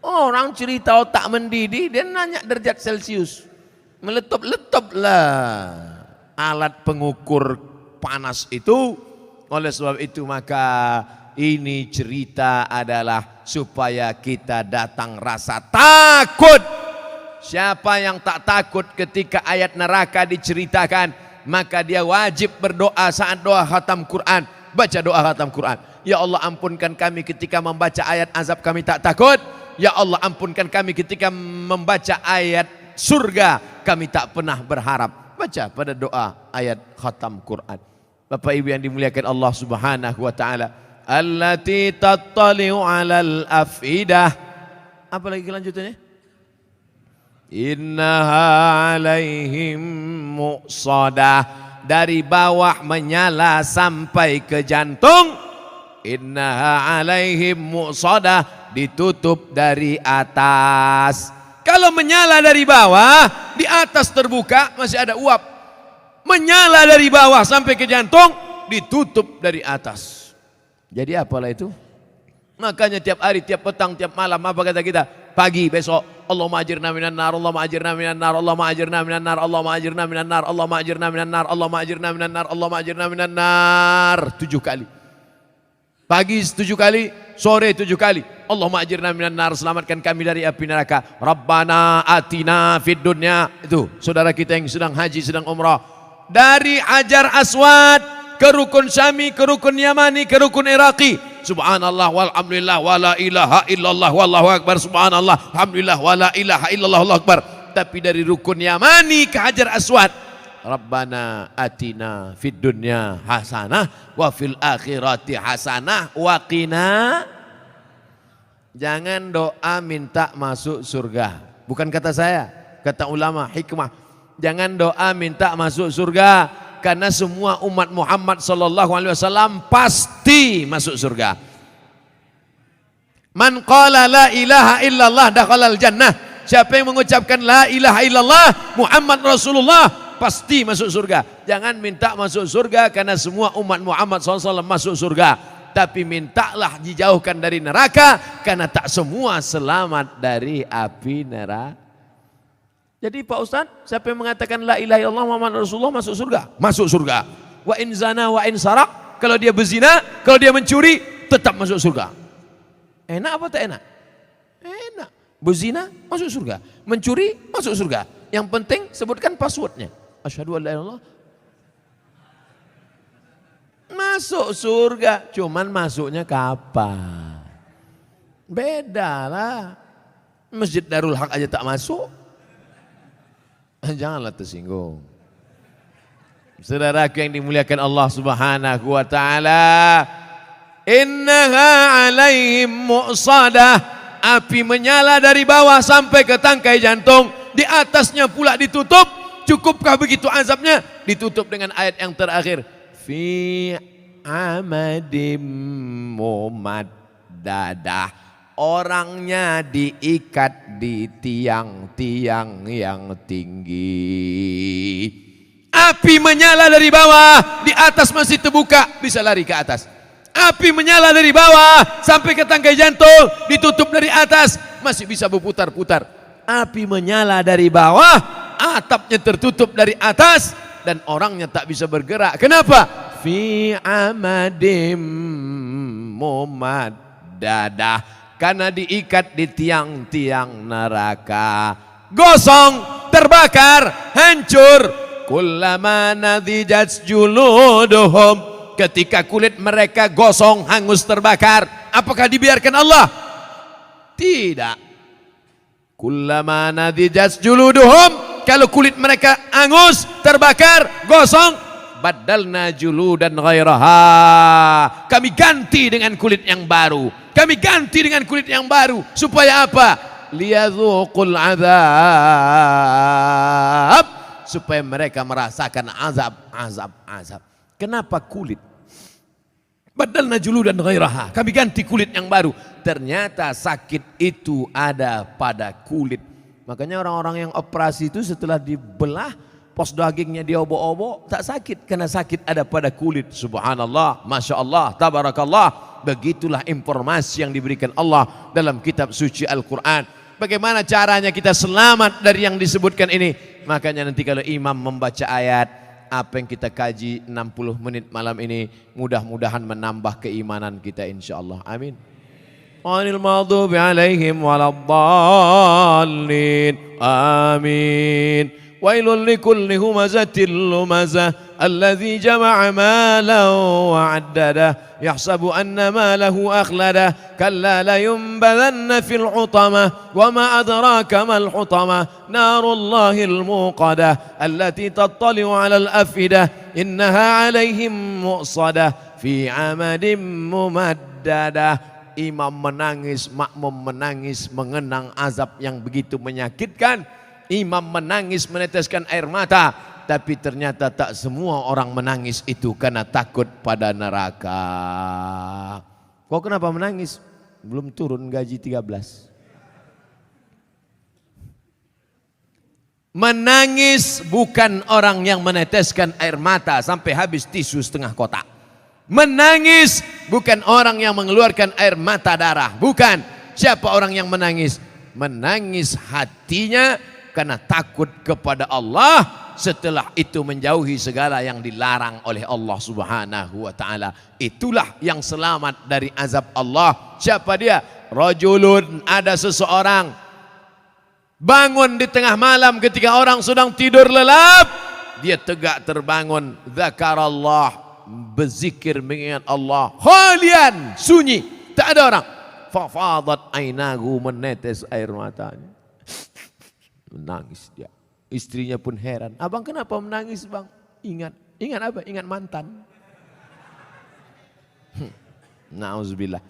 Speaker 1: Orang cerita otak mendidih, dia nanya derajat Celcius. Meletup-letup lah alat pengukur panas itu. Oleh sebab itu maka ini cerita adalah supaya kita datang rasa takut. Siapa yang tak takut ketika ayat neraka diceritakan, maka dia wajib berdoa saat doa khatam Quran. Baca doa khatam Quran. Ya Allah, ampunkan kami ketika membaca ayat azab kami tak takut. Ya Allah, ampunkan kami ketika membaca ayat surga kami tak pernah berharap. Baca pada doa ayat khatam Quran. Bapak Ibu yang dimuliakan Allah Subhanahu wa taala, allati tattali'u 'alal afidah. Apa lagi kelanjutannya? Innaha 'alaihim muqsadah, dari bawah menyala sampai ke jantung. Innaha 'alaihim muqsadah, ditutup dari atas. Kalau menyala dari bawah, di atas terbuka masih ada uap. Menyala dari bawah sampai ke jantung, ditutup dari atas. Jadi apalah itu? Makanya tiap hari, tiap petang, tiap malam apa kata kita? Pagi besok, Allahumma ajirna minan nar, Allahumma ajirna minan nar, Allahumma ajirna minan nar, Allahumma ajirna minan nar, Allahumma ajirna minan nar, Allahumma ajirna minan nar, Allahumma ajirna minan nar. 7 kali. Pagi 7 kali, sore 7 kali. Allahumma ajirna minan nar, selamatkan kami dari api neraka. Rabbana atina fid dunya. Itu saudara kita yang sedang haji, sedang umrah. Dari Hajar Aswad ke Rukun Syami, ke Rukun Yamani, ke Rukun Iraqi. Subhanallah walhamdulillah wala ilaha illallah wallahu akbar. Subhanallah alhamdulillah wala ilaha illallah wallahu akbar. Tapi dari Rukun Yamani ke Hajar Aswad, Rabbana atina fid dunya hasanah wa fil akhirati hasanah wa qina. Jangan doa minta masuk surga. Bukan kata saya, kata ulama hikmah. Jangan doa minta masuk surga, karena semua umat Muhammad sallallahu alaihi wasallam pasti masuk surga. Man qala la ilaha illallah dakhalal jannah. Siapa yang mengucapkan la ilaha illallah Muhammad Rasulullah pasti masuk surga. Jangan minta masuk surga karena semua umat Muhammad SAW masuk surga, tapi mintalah dijauhkan dari neraka karena tak semua selamat dari api neraka. Jadi Pak Ustadz, siapa yang mengatakan la ilaha illallah Muhammad Rasulullah masuk surga? Masuk surga. Wa in zana wa in sarak, kalau dia berzina, kalau dia mencuri, tetap masuk surga. Enak apa tak enak? Enak. Berzina masuk surga, mencuri masuk surga. Yang penting sebutkan passwordnya. Asyhadu an la ilaha illallah. Masuk surga, cuman masuknya kapan? Beda lah. Masjid Darul Haq aja tak masuk. Janganlah tersinggung. Saudaraku yang dimuliakan Allah Subhanahu wa taala, innaha 'alaihim mu'sadah. Api menyala dari bawah sampai ke tangkai jantung, di atasnya pula ditutup. Cukupkah begitu azabnya? Ditutup dengan ayat yang terakhir. Fi amadim mumaddadah. Orangnya diikat di tiang-tiang yang tinggi. Api menyala dari bawah, di atas masih terbuka, bisa lari ke atas. Api menyala dari bawah sampai ke tangkai jantung, ditutup dari atas, masih bisa berputar-putar. Api menyala dari bawah, atapnya tertutup dari atas, dan orangnya tak bisa bergerak. Kenapa? Fi amadim mumaddadah, karena diikat di tiang-tiang neraka. Gosong, terbakar, hancur. Kullama nadijat juluduhum, ketika kulit mereka gosong, hangus, terbakar, apakah dibiarkan Allah? Tidak. Kullama nadijat juluduhum, kalau kulit mereka hangus, terbakar, gosong, badalna juludan ghairaha, kami ganti dengan kulit yang baru. Kami ganti dengan kulit yang baru. Supaya apa? Liyadzuqul azab, supaya mereka merasakan azab. Kenapa kulit? Badalna juludan ghairaha. Kami ganti kulit yang baru. Ternyata sakit itu ada pada kulit. Makanya orang-orang yang operasi itu setelah dibelah, pos dagingnya diobo-obo, tak sakit. Karena sakit ada pada kulit. Subhanallah, Masya Allah, Tabarakallah. Begitulah informasi yang diberikan Allah dalam kitab suci Al-Quran. Bagaimana caranya kita selamat dari yang disebutkan ini? Makanya nanti kalau imam membaca ayat, apa yang kita kaji 60 menit malam ini mudah-mudahan menambah keimanan kita insyaallah. Amin. Ghairil maghdubi alaihim waladdallin. Amin. Wailul likulli humazatil lumazah alladzi jama'a malan wa 'addadah yahsabu anna malahu akhladah kalla la yunbadanna fil hutamah wa ma adraka mal hutamah narullahil muqadah allati tattali'u 'alal afidah innaha 'alaihim mu'sadah fi 'amadin mumaddadah. Imam menangis, makmum menangis mengenang azab yang begitu menyakitkan. Imam menangis meneteskan air mata, tapi ternyata tak semua orang menangis itu karena takut pada neraka. Kok kenapa menangis? Belum turun gaji 13. Menangis bukan orang yang meneteskan air mata sampai habis tisu setengah kotak. Menangis bukan orang yang mengeluarkan air mata darah. Bukan. Siapa orang yang menangis? Menangis hatinya karena takut kepada Allah, setelah itu menjauhi segala yang dilarang oleh Allah Subhanahu wa taala. Itulah yang selamat dari azab Allah. Siapa dia? Rajulun, ada seseorang bangun di tengah malam ketika orang sedang tidur lelap, dia tegak terbangun, zakarallah, berzikir mengingat Allah, khalian, sunyi, tak ada orang. Fafadat ainahu, menetes air matanya. Menangis dia. Istrinya pun heran. Abang kenapa menangis bang? Ingat apa? Ingat mantan. Nauzubillah.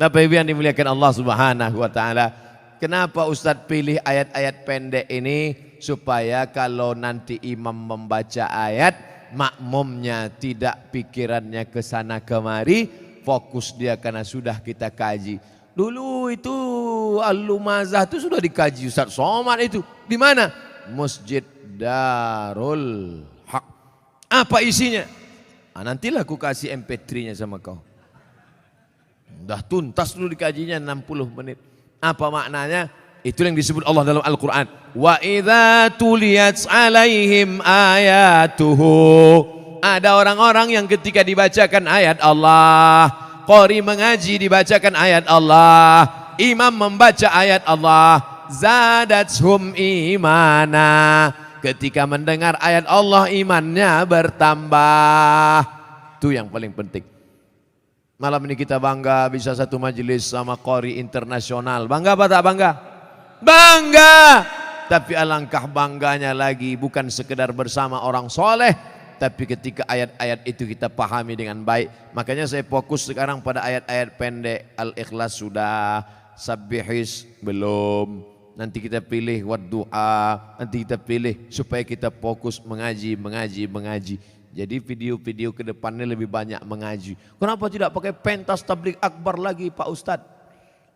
Speaker 1: Bapak Ibu yang dimuliakan Allah Subhanahu wa taala, kenapa Ustadz pilih ayat-ayat pendek ini? Supaya kalau nanti imam membaca ayat, makmumnya tidak pikirannya ke sana kemari, fokus dia karena sudah kita kaji. Dulu itu Al-Lumazah itu sudah dikaji Ustaz Somad itu. Di mana? Masjid Darul Haq. Apa isinya? Nantilah aku kasih MP3-nya sama kau. Udah tuntas dulu dikajinya 60 menit. Apa maknanya? Itu yang disebut Allah dalam Al-Quran. Wa idza tuliyat alaihim ayatuhu. Ada orang-orang yang ketika dibacakan ayat Allah, qari mengaji dibacakan ayat Allah, imam membaca ayat Allah, zadathum imana. Ketika mendengar ayat Allah imannya bertambah. Itu yang paling penting. Malam ini kita bangga bisa satu majelis sama qari internasional. Bangga apa tak bangga? Bangga. Tapi alangkah bangganya lagi bukan sekedar bersama orang soleh, tapi ketika ayat-ayat itu kita pahami dengan baik. Makanya saya fokus sekarang pada ayat-ayat pendek. Al-Ikhlas sudah, Sabbihis belum. Nanti kita pilih Waddu'a, nanti kita pilih supaya kita fokus mengaji. Jadi video-video ke depannya lebih banyak mengaji. Kenapa tidak pakai pentas tabligh akbar lagi Pak Ustadz?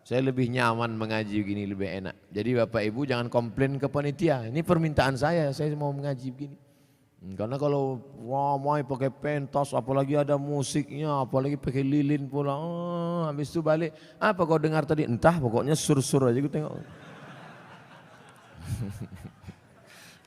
Speaker 1: Saya lebih nyaman mengaji begini, lebih enak. Jadi Bapak Ibu jangan komplain ke panitia. Ini permintaan saya mau mengaji begini. Karena kalau ramai pakai pentas, apalagi ada musiknya, apalagi pakai lilin pula, habis itu balik, apa kau dengar tadi? Entah, pokoknya sur-sur aja gue tengok.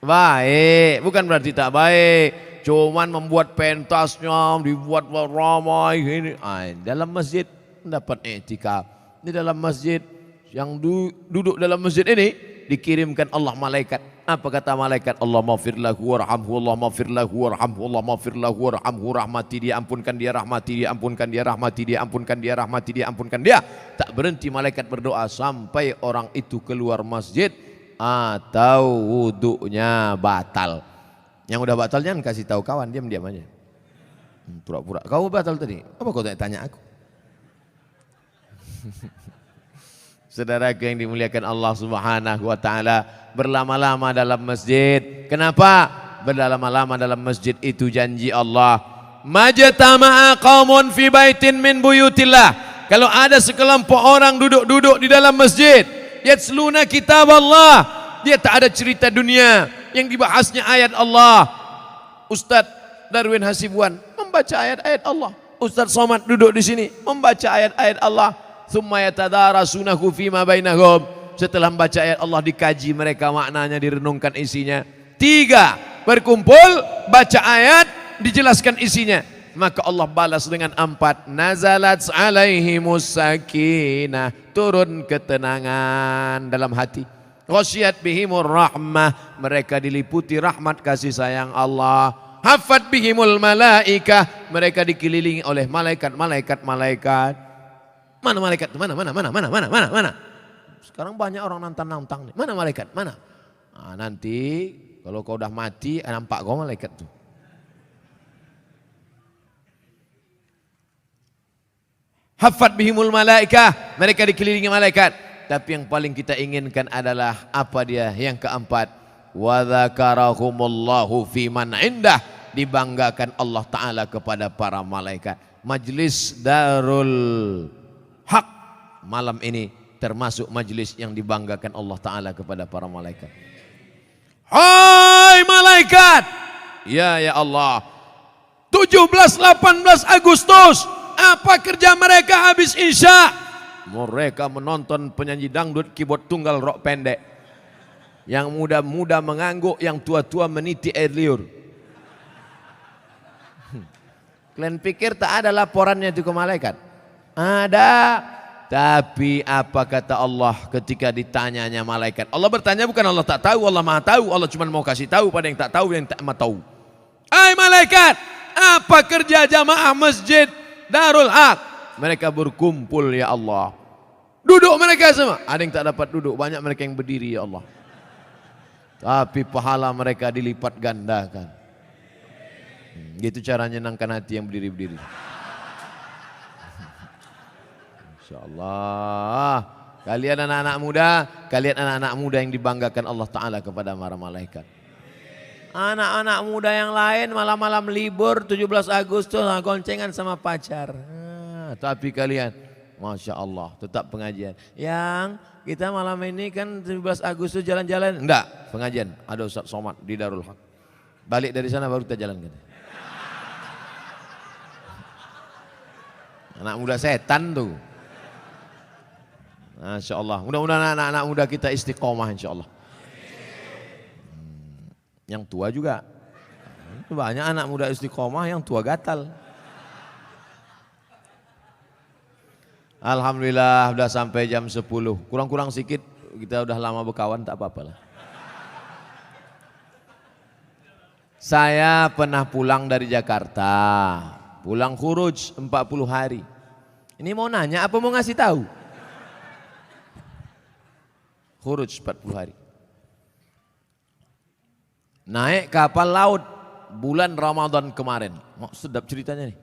Speaker 1: Baik, bukan berarti tak baik. Cuman membuat pentasnya, dibuat ramai ini. Dalam masjid dapat i'tikaf. Di dalam masjid, yang duduk dalam masjid ini dikirimkan Allah malaikat. Apa kata malaikat? Allah maghfir lahu warhamhu, Allah maghfir lahu warhamhu, Allah maghfir lahu warhamhu, rahmati dia, ampunkan dia, rahmati dia, ampunkan dia, rahmati dia, ampunkan dia, rahmati dia, ampunkan dia. Tak berhenti malaikat berdoa sampai orang itu keluar masjid atau wudunya batal. Yang udah batal jangan kasih tahu kawan, diam-diam aja. Pura-pura. Kau batal tadi? Apa kau tanya aku? Saudaraku yang dimuliakan Allah Subhanahu wa taala, berlama-lama dalam masjid. Kenapa? Berlama-lama dalam masjid itu janji Allah. Majtama'a qaumun fi baitin min buyutillah. Kalau ada sekelompok orang duduk-duduk di dalam masjid, yatsluna kitab Allah, dia tak ada cerita dunia, yang dibahasnya ayat Allah. Ustaz Darwin Hasibuan membaca ayat-ayat Allah. Ustaz Somad duduk di sini membaca ayat-ayat Allah. Tsumma yatadarasunahu fima bainahum. Setelah membaca ayat Allah dikaji mereka maknanya, direnungkan isinya. 3, berkumpul baca ayat, dijelaskan isinya. Maka Allah balas dengan 4, nazalat alaihimus sakinah, turun ketenangan dalam hati. Ghasyiyat bihimur rahmah, mereka diliputi rahmat kasih sayang Allah. Hafat bihimul malaikah, mereka dikelilingi oleh malaikat-malaikat. Mana malaikat? Mana? Sekarang banyak orang nantang-nantang nih. Mana malaikat? Mana? Nah, nanti kalau kau udah mati, nampak kau malaikat tuh. Hafat bihimul malaikah, mereka dikelilingi malaikat. Tapi yang paling kita inginkan adalah apa dia? Yang keempat, wa dzakarahumullahu fi man indah, dibanggakan Allah Ta'ala kepada para malaikat. Majlis Darul Haq malam ini termasuk majlis yang dibanggakan Allah Ta'ala kepada para malaikat. Hai malaikat, ya Allah, 17-18 Agustus, apa kerja mereka habis Isya? Mereka menonton penyanyi dangdut keyboard tunggal rok pendek. Yang muda-muda mengangguk, yang tua-tua meniti air liur. Kalian pikir tak ada laporannya itu ke malaikat? Ada. Tapi apa kata Allah ketika ditanyanya malaikat? Allah bertanya, bukan Allah tak tahu, Allah maha tahu. Allah cuma mau kasih tahu pada yang tak tahu, yang tak maha tahu. Hai malaikat, apa kerja jamaah masjid Darul Haq? Mereka berkumpul ya Allah. Duduk mereka semua. Ada yang tak dapat duduk, banyak mereka yang berdiri ya Allah. Tapi pahala mereka dilipat gandakan. Gitu cara nyenangkan hati yang berdiri-berdiri. InsyaAllah. Kalian anak-anak muda yang dibanggakan Allah Ta'ala kepada para malaikat. Anak-anak muda yang lain malam-malam libur 17 Agustus goncengan sama pacar. Tapi kalian, Masya Allah, tetap pengajian. Yang kita malam ini kan 17 Agustus jalan-jalan. Enggak, pengajian. Ada Ustaz Somad di Darul Haq. Balik dari sana baru kita jalan. Anak muda setan tuh. Masya Allah. Mudah-mudahan anak-anak muda kita istiqomah insya Allah. Yang tua juga. Banyak anak muda istiqomah, yang tua gatal. Alhamdulillah udah sampai jam 10. Kurang-kurang sedikit, kita udah lama berkawan, tak apa-apa lah. Saya pernah pulang dari Jakarta. Pulang khuruj 40 hari. Ini mau nanya apa mau ngasih tahu? Khuruj 40 hari. Naik kapal laut bulan Ramadan kemarin. Mau sedap ceritanya nih.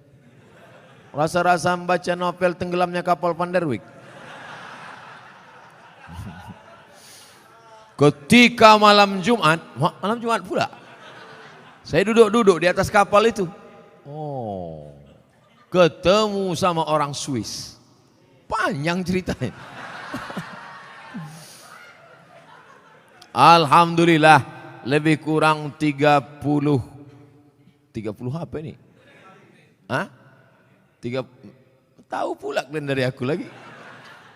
Speaker 1: Rasa-rasa membaca novel tenggelamnya kapal Van der Wijk. Ketika malam Jumat pula. Saya duduk-duduk di atas kapal itu. Oh, ketemu sama orang Swiss. Panjang ceritanya. Alhamdulillah lebih kurang 30 apa ini? Hah? Tahu pula kalian dari aku lagi.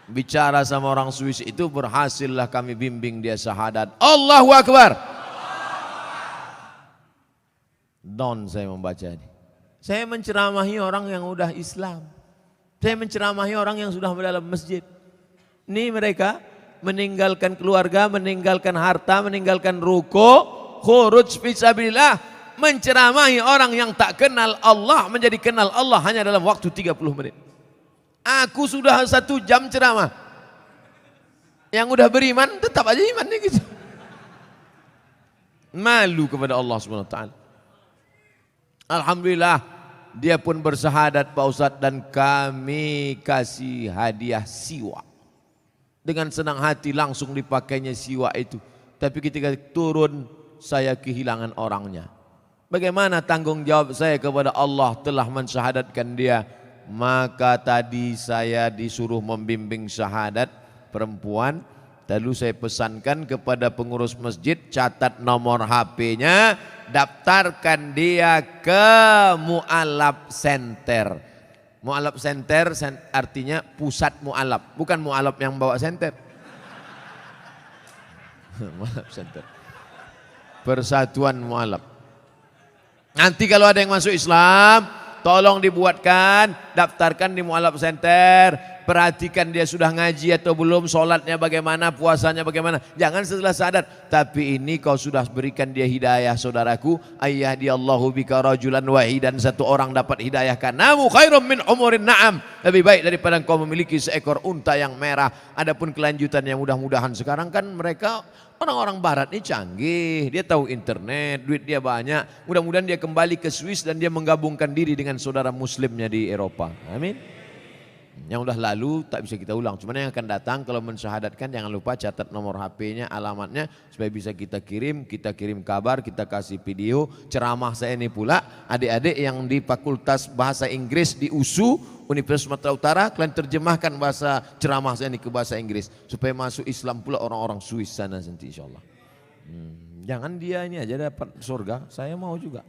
Speaker 1: Bicara sama orang Swiss itu berhasillah kami bimbing dia syahadat. Allahu Akbar. Down saya membaca ini. Saya menceramahi orang yang udah Islam. Saya menceramahi orang yang sudah dalam masjid. Ini mereka meninggalkan keluarga, meninggalkan harta, meninggalkan ruko, khuruj fisabilillah. Menceramahi orang yang tak kenal Allah menjadi kenal Allah hanya dalam waktu 30 menit. Aku sudah 1 jam ceramah. Yang udah beriman tetap aja imannya gitu. Malu kepada Allah SWT. Alhamdulillah dia pun bersyahadat Pak Ustadz, dan kami kasih hadiah siwa. Dengan senang hati langsung dipakainya siwa itu. Tapi ketika turun saya kehilangan orangnya. Bagaimana tanggung jawab saya kepada Allah telah mensyahadatkan dia? Maka tadi saya disuruh membimbing syahadat perempuan. Lalu saya pesankan kepada pengurus masjid, catat nomor HP-nya, daftarkan dia ke Mu'alaf Center. Mu'alaf Center artinya pusat mu'alaf, bukan mu'alaf yang bawa senter. Mu'alaf Center, Persatuan Mu'alaf. Nanti kalau ada yang masuk Islam, tolong dibuatkan, daftarkan di Mu'alaf Center. Perhatikan dia sudah ngaji atau belum, sholatnya bagaimana, puasanya bagaimana. Jangan setelah sadar, tapi ini kau sudah berikan dia hidayah saudaraku. Ayyahdiallahu bika rajulan wahidan, satu orang dapat hidayah kanamu khairum min umurin na'am. Lebih baik daripada kau memiliki seekor unta yang merah. Adapun kelanjutan yang mudah-mudahan sekarang kan mereka orang-orang barat ini canggih, dia tahu internet, duit dia banyak. Mudah-mudahan dia kembali ke Swiss dan dia menggabungkan diri dengan saudara muslimnya di Eropa. Amin. Yang udah lalu tak bisa kita ulang. Cuma yang akan datang kalau mensyahadatkan jangan lupa catat nomor HP-nya, alamatnya supaya bisa kita kirim kabar, kita kasih video. Ceramah saya ini pula adik-adik yang di Fakultas Bahasa Inggris di USU Universitas Sumatera Utara, kalian terjemahkan bahasa ceramah saya ini ke bahasa Inggris supaya masuk Islam pula orang-orang Swiss sana nanti insyaallah. Jangan dia ini aja dapat surga, saya mau juga.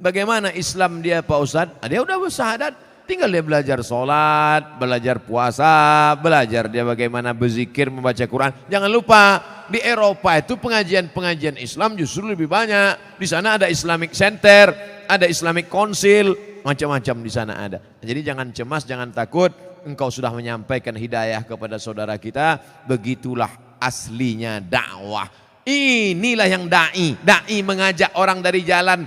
Speaker 1: Bagaimana Islam dia Pak Ustadz? Dia udah bersyahadat. Tinggal dia belajar sholat, belajar puasa, belajar dia bagaimana berzikir, membaca Quran. Jangan lupa di Eropa itu pengajian-pengajian Islam justru lebih banyak. Di sana ada Islamic Center, ada Islamic Council, macam-macam di sana ada. Jadi jangan cemas, jangan takut. Engkau sudah menyampaikan hidayah kepada saudara kita. Begitulah aslinya dakwah. Inilah yang da'i. Da'i mengajak orang dari jalan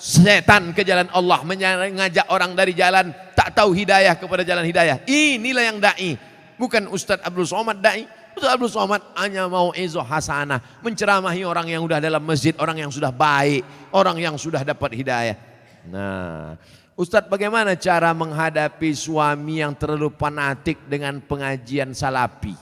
Speaker 1: setan ke jalan Allah, mengajak orang dari jalan tak tahu hidayah kepada jalan hidayah. Inilah yang da'i, bukan Ustadz Abdul Somad da'i. Ustadz Abdul Somad hanya mau izoh hasanah, menceramahi orang yang sudah dalam masjid, orang yang sudah baik, orang yang sudah dapat hidayah. Nah, Ustadz bagaimana cara menghadapi suami yang terlalu fanatik dengan pengajian salafi?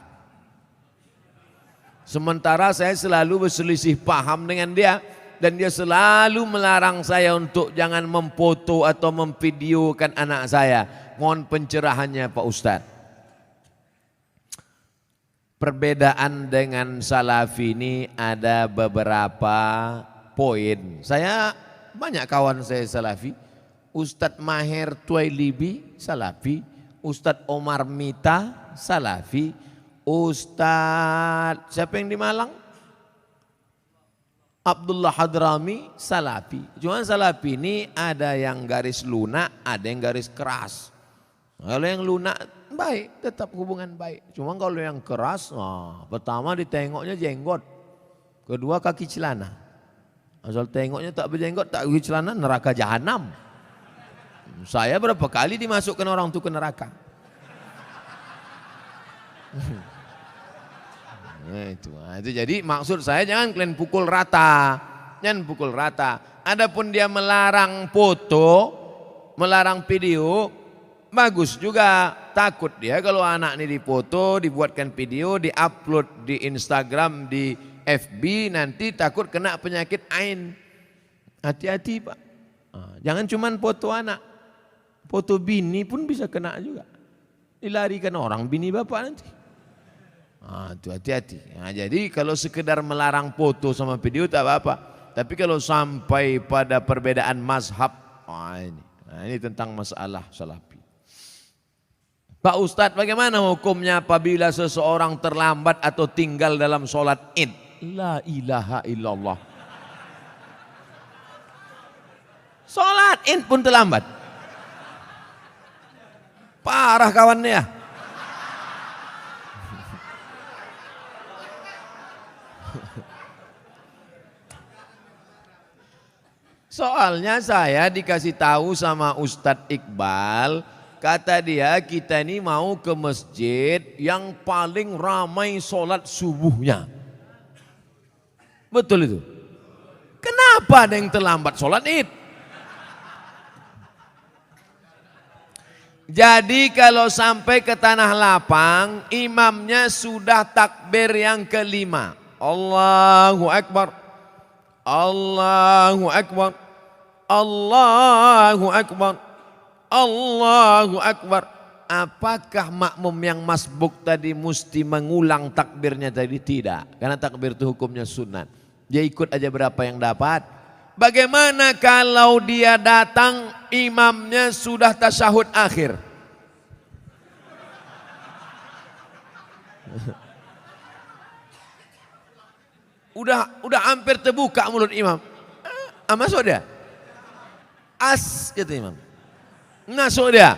Speaker 1: Sementara saya selalu berselisih paham dengan dia. Dan dia selalu melarang saya untuk jangan memfoto atau memvideokan anak saya. Mohon pencerahannya Pak Ustadz. Perbedaan dengan salafi ini ada beberapa poin. Saya banyak kawan saya salafi. Ustadz Maher Tuailibi salafi. Ustadz Omar Mita salafi. Ustadz siapa yang di Malang? Abdullah Hadrami salafi. Cuma salafi ini ada yang garis lunak, ada yang garis keras. Kalau yang lunak baik, tetap hubungan baik. Cuma kalau yang keras, pertama ditengoknya jenggot, kedua kaki celana. Asal tengoknya tak berjenggot, tak kaki celana, neraka jahanam. Saya berapa kali dimasukkan orang itu ke neraka. Nah, itu jadi maksud saya jangan kalian pukul rata, jangan pukul rata. Adapun dia melarang foto, melarang video, bagus juga. Takut dia kalau anak ini difoto, dibuatkan video, diupload di Instagram, di FB, nanti takut kena penyakit ain. Hati-hati Pak. Jangan cuman foto anak, foto bini pun bisa kena juga. Dilarikan orang bini bapak nanti. Itu hati-hati. Nah, jadi kalau sekedar melarang foto sama video tak apa-apa. Tapi kalau sampai pada perbedaan mazhab, ini tentang masalah salafi. Pak Ustadz, bagaimana hukumnya apabila seseorang terlambat atau tinggal dalam sholat id? La ilaha illallah. Sholat id pun terlambat. Parah kawannya ya. Soalnya saya dikasih tahu sama Ustadz Iqbal, kata dia kita ini mau ke masjid yang paling ramai sholat subuhnya. Betul itu? Kenapa ada yang terlambat sholat id? Jadi kalau sampai ke tanah lapang, imamnya sudah takbir yang kelima. Allahu Akbar. Allahu Akbar. Allahu Akbar, Allahu Akbar. Apakah makmum yang masbuk tadi mesti mengulang takbirnya tadi? Tidak, karena takbir itu hukumnya sunat. Dia ikut aja berapa yang dapat. Bagaimana kalau dia datang imamnya sudah tasyahud akhir? Udah hampir terbuka mulut imam. Masuk dia. Kata imam. Masuk dia.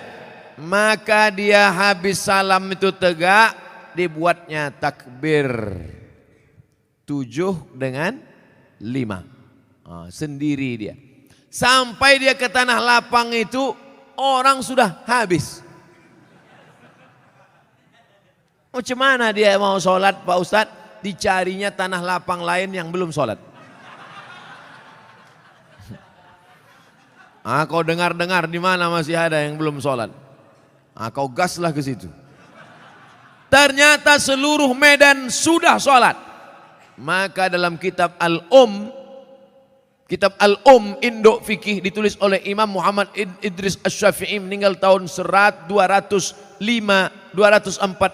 Speaker 1: Maka dia habis salam itu tegak, dibuatnya takbir 7 dengan 5. Sendiri dia. Sampai dia ke tanah lapang itu orang sudah habis. Macam mana dia mau sholat Pak Ustadz? Dicarinya tanah lapang lain yang belum sholat. Kau dengar-dengar di mana masih ada yang belum sholat. Kau gaslah ke situ. Ternyata seluruh Medan sudah sholat. Maka dalam kitab Induk Fikih ditulis oleh Imam Muhammad Idris Asy-Syafi'i meninggal tahun 204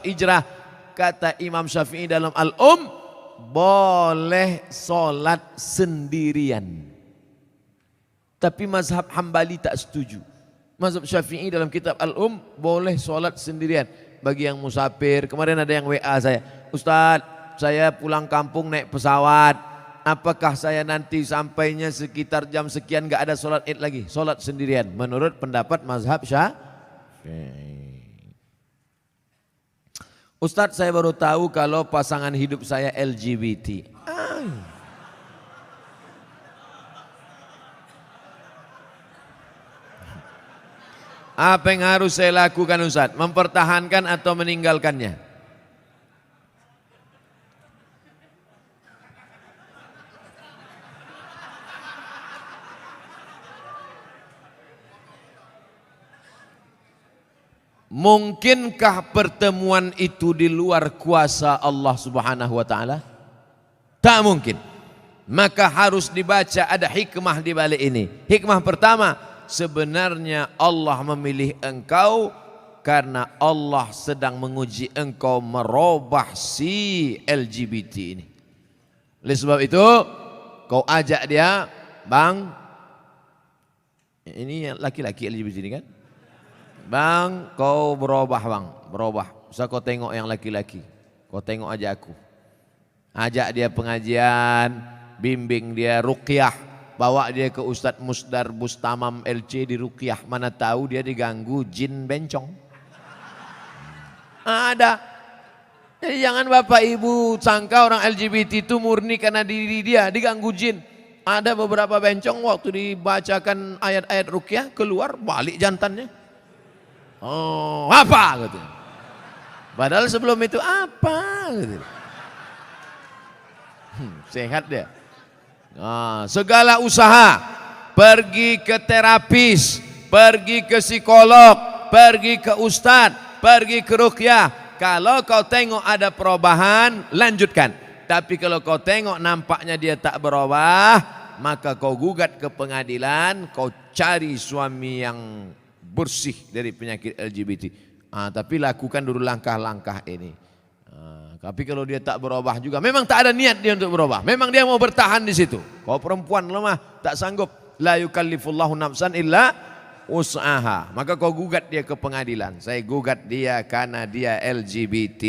Speaker 1: Hijrah. Kata Imam Syafi'i dalam boleh sholat sendirian. Tapi mazhab Hambali tak setuju. Mazhab Syafi'i dalam kitab boleh sholat sendirian. Bagi yang musafir, kemarin ada yang WA saya, Ustadz saya pulang kampung naik pesawat, apakah saya nanti sampainya sekitar jam sekian gak ada sholat id lagi? Sholat sendirian menurut pendapat mazhab Syafi'i. Ustadz saya baru tahu kalau pasangan hidup saya LGBT. Apa yang harus saya lakukan Ustadz? Mempertahankan atau meninggalkannya? Mungkinkah pertemuan itu di luar kuasa Allah Subhanahu wa taala? Tak mungkin. Maka harus dibaca, ada hikmah di balik ini. Hikmah pertama, sebenarnya Allah memilih engkau karena Allah sedang menguji engkau merubah si LGBT ini. Oleh sebab itu, kau ajak dia, Bang, ini laki-laki LGBT ini kan? Bang, kau berubah bang, berubah. Usah kau tengok yang laki-laki, kau tengok aja aku. Ajak dia pengajian, bimbing dia ruqyah, bawa dia ke Ustadz Musdar Bustamam LC di ruqyah. Mana tahu dia diganggu jin bencong. Ada. Jadi jangan bapak ibu sangka orang LGBT itu murni karena diri dia, diganggu jin. Ada beberapa bencong waktu dibacakan ayat-ayat ruqyah keluar balik jantannya. Oh, apa gitu. Padahal sebelum itu apa gitu. Sehat dia. Segala usaha, pergi ke terapis, pergi ke psikolog, pergi ke ustadz, pergi ke ruqyah. Kalau kau tengok ada perubahan, lanjutkan. Tapi kalau kau tengok nampaknya dia tak berubah, maka kau gugat ke pengadilan, kau cari suami yang bersih dari penyakit LGBT. Tapi lakukan dulu langkah-langkah ini. Tapi kalau dia tak berubah juga, memang tak ada niat dia untuk berubah. Memang dia mau bertahan di situ. Kau perempuan lemah, tak sanggup. La yukallifullahu nafsan illa wus'aha. Maka kau gugat dia ke pengadilan. Saya gugat dia karena dia LGBT.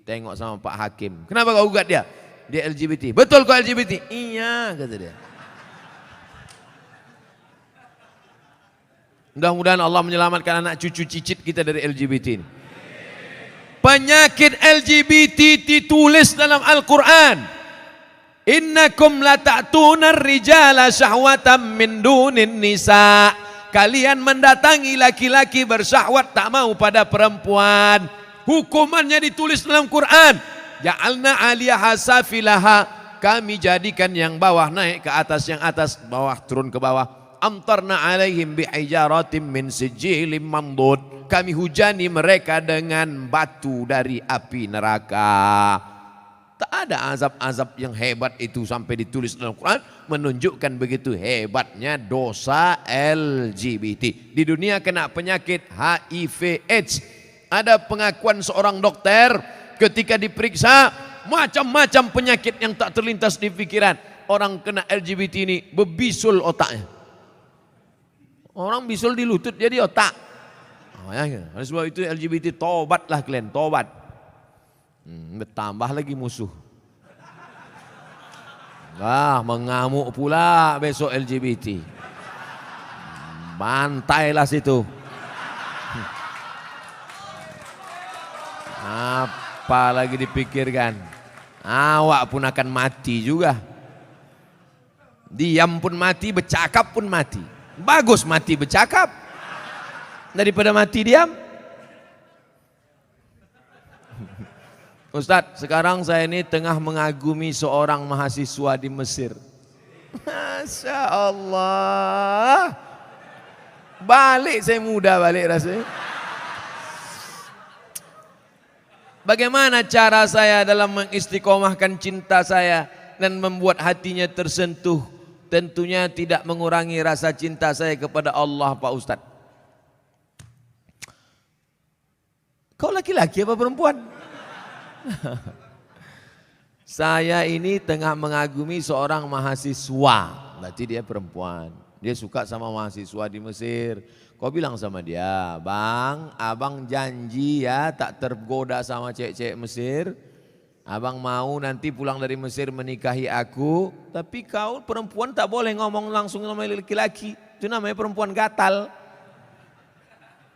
Speaker 1: Tengok sama Pak Hakim. Kenapa kau gugat dia? Dia LGBT. Betul kau LGBT? Iya, kata dia. Mudah-mudahan Allah menyelamatkan anak cucu cicit kita dari LGBT ini. Penyakit LGBT ditulis dalam Al-Quran. Innakum la ta'tuna rijala syahwatam min dunin nisa. Kalian mendatangi laki-laki bersyahwat tak mau pada perempuan. Hukumannya ditulis dalam Quran. Ja'alna 'aliyaha safilaha. Kami jadikan yang bawah naik ke atas, yang atas bawah turun ke bawah. Amtarna alaihim bihijaratim min sijilin mandud. Kami hujani mereka dengan batu dari api neraka. Tak ada azab-azab yang hebat itu sampai ditulis dalam Quran menunjukkan begitu hebatnya dosa LGBT. Di dunia kena penyakit HIV AIDS. Ada pengakuan seorang dokter ketika diperiksa macam-macam penyakit yang tak terlintas di pikiran. Orang kena LGBT ini berbisul otaknya. Orang bisul di lutut jadi otak. Oleh sebab itu LGBT tobatlah kalian, tobat. Bertambah lagi musuh. Mengamuk pula besok LGBT. Bantailah situ. Apa lagi dipikirkan? Awak pun akan mati juga. Diam pun mati, bercakap pun mati. Bagus mati bercakap daripada mati diam. Ustadz, sekarang saya ini tengah mengagumi seorang mahasiswa di Mesir. Masya Allah. Balik saya muda balik rasanya. Bagaimana cara saya dalam mengistiqomahkan cinta saya dan membuat hatinya tersentuh? Tentunya tidak mengurangi rasa cinta saya kepada Allah, Pak Ustadz. Kau laki-laki apa perempuan? Saya ini tengah mengagumi seorang mahasiswa. Berarti dia perempuan. Dia suka sama mahasiswa di Mesir. Kau bilang sama dia, bang, abang janji ya tak tergoda sama cewek-cewek Mesir. Abang mau nanti pulang dari Mesir menikahi aku. Tapi kau perempuan tak boleh ngomong langsung sama laki-laki. Itu namanya perempuan gatal.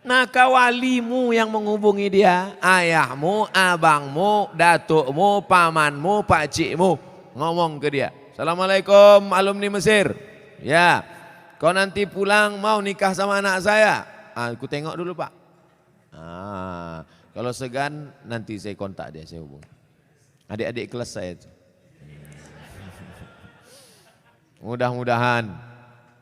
Speaker 1: Nah, walimu yang menghubungi dia, ayahmu, abangmu, datukmu, pamanmu, pakcikmu, ngomong ke dia, Assalamualaikum alumni Mesir, ya, kau nanti pulang mau nikah sama anak saya, aku tengok dulu Pak. Kalau segan nanti saya kontak dia, saya hubungi. Adik-adik kelas saya itu. Mudah-mudahan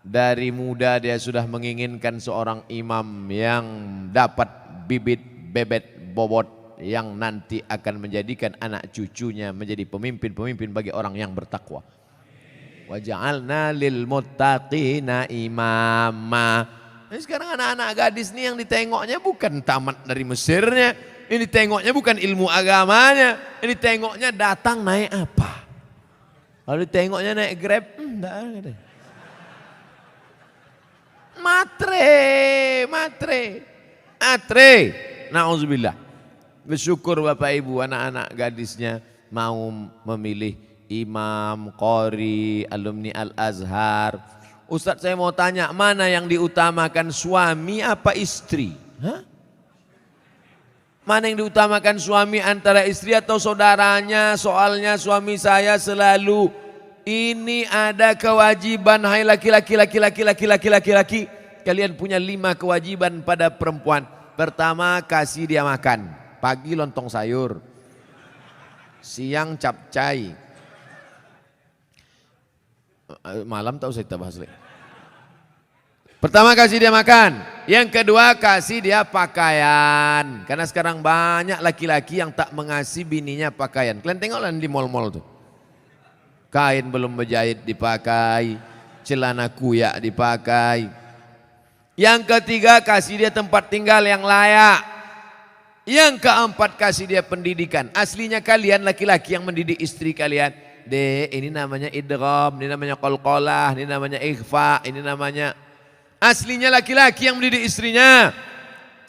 Speaker 1: dari muda dia sudah menginginkan seorang imam yang dapat bibit bebet bobot yang nanti akan menjadikan anak cucunya menjadi pemimpin-pemimpin bagi orang yang bertakwa. Wa ja'alna lil muttaqina imama. Nah, sekarang anak-anak gadis ini yang ditengoknya bukan tamat dari Mesirnya, ini tengoknya bukan ilmu agamanya, ini tengoknya datang naik apa. Kalau ditengoknya naik Grab, enggak ada. Matre. Na'udzubillah. Bersyukur Bapak Ibu anak-anak gadisnya mau memilih imam, qori, alumni Al-Azhar. Ustadz saya mau tanya, mana yang diutamakan suami apa istri? Mana yang diutamakan suami antara istri atau saudaranya? Soalnya suami saya selalu ini ada kewajiban, hai laki-laki. Kalian punya 5 kewajiban pada perempuan. Pertama, kasih dia makan. Pagi lontong sayur, siang capcay, malam tahu saya tak bahas lagi. Pertama, kasih dia makan. Yang kedua, kasih dia pakaian. Karena sekarang banyak laki-laki yang tak mengasihi bininya pakaian. Kalian tengoklah di mall-mall tuh. Kain belum berjahit dipakai, celana kuyak dipakai. Yang ketiga, kasih dia tempat tinggal yang layak. Yang keempat, kasih dia pendidikan. Aslinya kalian laki-laki yang mendidik istri kalian. Ini namanya idgham, ini namanya qalqalah, ini namanya ikhfa, ini namanya. Aslinya laki-laki yang mendidik istrinya.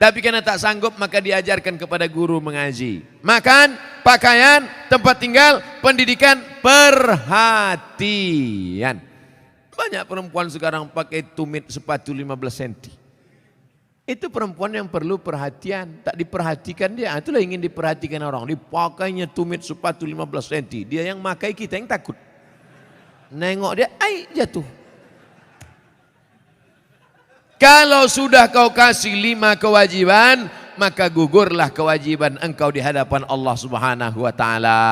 Speaker 1: Tapi karena tak sanggup maka diajarkan kepada guru mengaji. Makan, pakaian, tempat tinggal, pendidikan, perhatian. Banyak perempuan sekarang pakai tumit sepatu 15 cm. Itu perempuan yang perlu perhatian. Tak diperhatikan dia, itulah ingin diperhatikan orang. Dipakainya tumit sepatu 15 cm. Dia yang makai, kita yang takut. Nengok dia, jatuh. Kalau sudah kau kasih 5 kewajiban, maka gugurlah kewajiban engkau di hadapan Allah Subhanahu wa taala.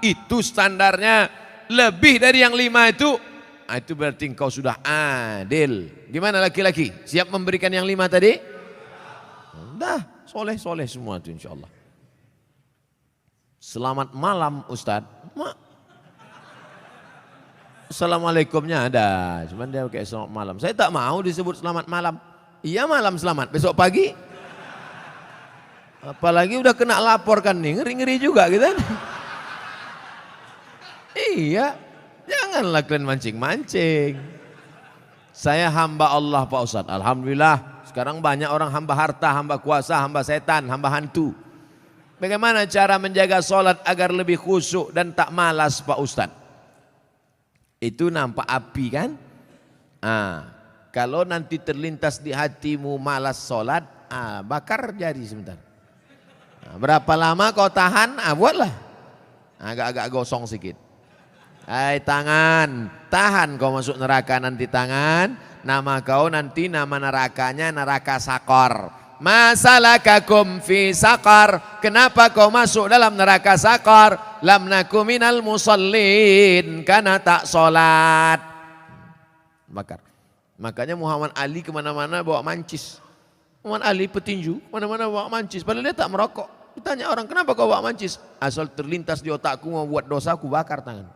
Speaker 1: Itu standarnya. Lebih dari yang 5 itu berarti engkau sudah adil. Gimana laki-laki? Siap memberikan yang 5 tadi? Dah, soleh-soleh semua itu insyaallah. Selamat malam Ustadz. Assalamualaikumnya ada, cuman dia kayak selamat malam. Saya tak mau disebut selamat malam. Iya malam selamat, besok pagi. Apalagi udah kena lapor kan nih, ngeri-ngeri juga gitu kan. Iya, janganlah kalian mancing-mancing. Saya hamba Allah Pak Ustadz, alhamdulillah. Sekarang banyak orang hamba harta, hamba kuasa, hamba setan, hamba hantu. Bagaimana cara menjaga sholat agar lebih khusyuk dan tak malas Pak Ustadz? Itu nampak api kan? Kalau nanti terlintas di hatimu malas sholat, bakar jari sebentar. Berapa lama kau tahan? Buatlah. Agak-agak gosong sedikit. Hai tangan, tahan kau masuk neraka nanti tangan. Nama kau nanti nama nerakanya neraka sakor. Masalakakum fi sakar. Kenapa kau masuk dalam neraka sakar? Lam naku minal musallin, karena tak sholat. Bakar. Makanya Muhammad Ali kemana-mana bawa mancis. Muhammad Ali petinju, mana-mana bawa mancis. Padahal dia tak merokok. Ditanya orang, kenapa kau bawa mancis? Asal terlintas di otakku mau buat dosa, aku bakar tangan.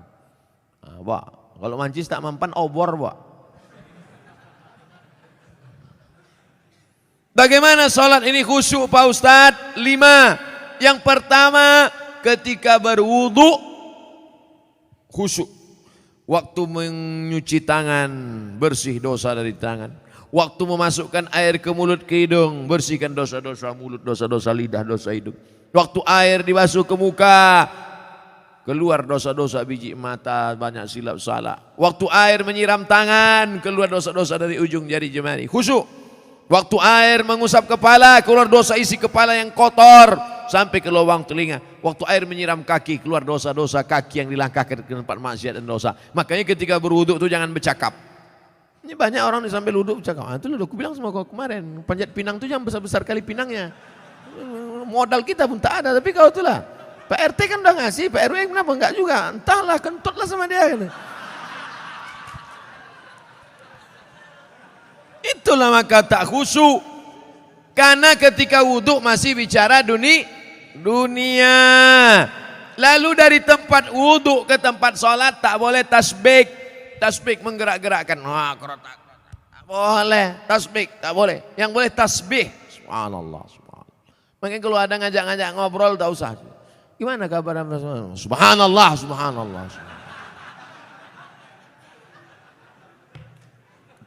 Speaker 1: Kalau mancis tak mempan, obor bawa. Bagaimana sholat ini khusyuk Pak Ustadz? 5. Yang pertama, ketika berwudu khusyuk. Waktu menyuci tangan, bersih dosa dari tangan. Waktu memasukkan air ke mulut ke hidung, bersihkan dosa-dosa mulut, dosa-dosa lidah, dosa hidung. Waktu air dibasuh ke muka, keluar dosa-dosa biji mata, banyak silap salah. Waktu air menyiram tangan, keluar dosa-dosa dari ujung jari jemari. Khusyuk. Waktu air mengusap kepala, keluar dosa isi kepala yang kotor sampai ke lubang telinga. Waktu air menyiram kaki, keluar dosa-dosa kaki yang dilangkahkan ke tempat maksiat dan dosa. Makanya ketika berwuduk itu jangan bercakap. Ini banyak orang sambil wuduk bercakap. Itu loh, aku bilang sama kau kemarin, panjat pinang itu jangan besar-besar kali pinangnya. Modal kita pun tak ada, tapi kau itulah. Pak RT kan udah ngasih, Pak RW kenapa enggak juga? Entahlah, kentutlah sama dia. Itulah maka tak khusyuk. Karena ketika wudhu masih bicara dunia. Lalu dari tempat wudhu ke tempat sholat tak boleh tasbih. Tasbih menggerak-gerakkan. Tak boleh. Tasbih tak boleh. Yang boleh tasbih. Subhanallah. Makanya kalau ada ngajak-ngajak ngobrol tak usah. Gimana kabar? Subhanallah. Subhanallah.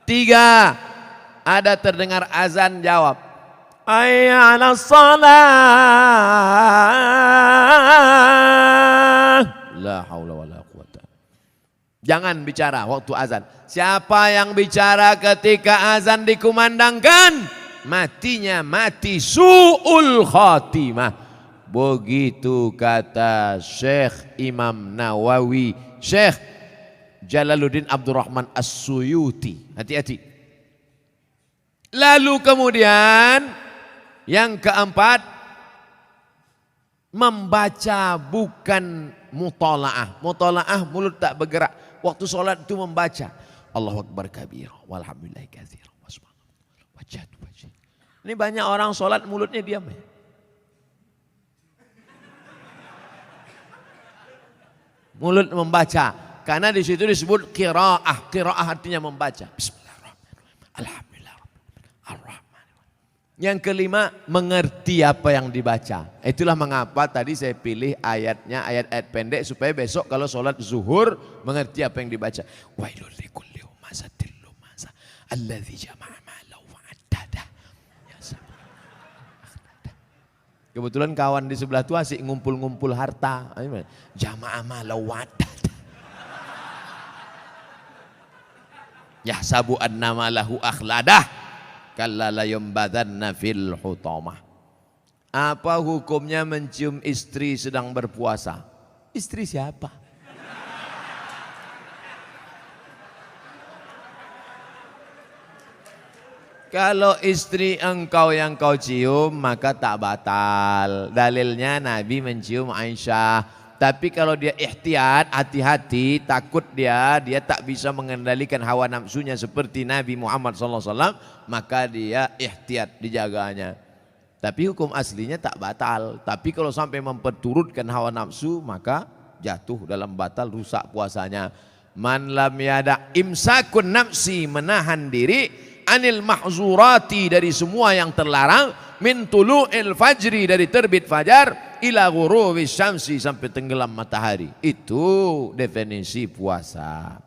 Speaker 1: 3. Ada terdengar azan, jawab. Hayya 'alas shalah. La haula wala quwata. Jangan bicara waktu azan. Siapa yang bicara ketika azan dikumandangkan, matinya mati su'ul khatimah. Begitu kata Syekh Imam Nawawi, Syekh Jalaluddin Abdurrahman As-Suyuti. Hati-hati. Lalu kemudian yang keempat, membaca bukan mutola'ah. Mutola'ah mulut tak bergerak. Waktu sholat itu membaca. Allahu Akbar kabir. Walhamdulillahi katsir. Ini banyak orang sholat mulutnya diam. Mulut membaca. Karena di situ disebut qiraah. Qiraah artinya membaca. Bismillahirrahmanirrahim. Alhamdulillah. Yang kelima, mengerti apa yang dibaca. Itulah mengapa tadi saya pilih ayatnya, ayat-ayat pendek supaya besok kalau sholat zuhur mengerti apa yang dibaca. Wailul likulli humazatil lumazah alladzi jama'a malahu wa'addada. Kebetulan kawan di sebelah itu asik ngumpul-ngumpul harta. Jama'a malahu wa'addada. Yahsabu anna malahu akhladah. Kalla la yumbadanna fil hutamah. Apa hukumnya mencium istri sedang berpuasa? Istri siapa? Kalau istri engkau yang kau cium maka tak batal. Dalilnya Nabi mencium Aisyah. Tapi kalau dia ihtiyat, hati-hati, takut dia tak bisa mengendalikan hawa nafsunya seperti Nabi Muhammad SAW, maka dia ihtiyat, dijaganya. Tapi hukum aslinya tak batal. Tapi kalau sampai memperturutkan hawa nafsu maka jatuh dalam batal, rusak puasanya. Man lam yada imsakun nafsi, menahan diri, anil mahzurati, dari semua yang terlarang, min tulu'il fajri, dari terbit fajar, ila ghurubi syamsi, sampai tenggelam matahari. Itu definisi puasa.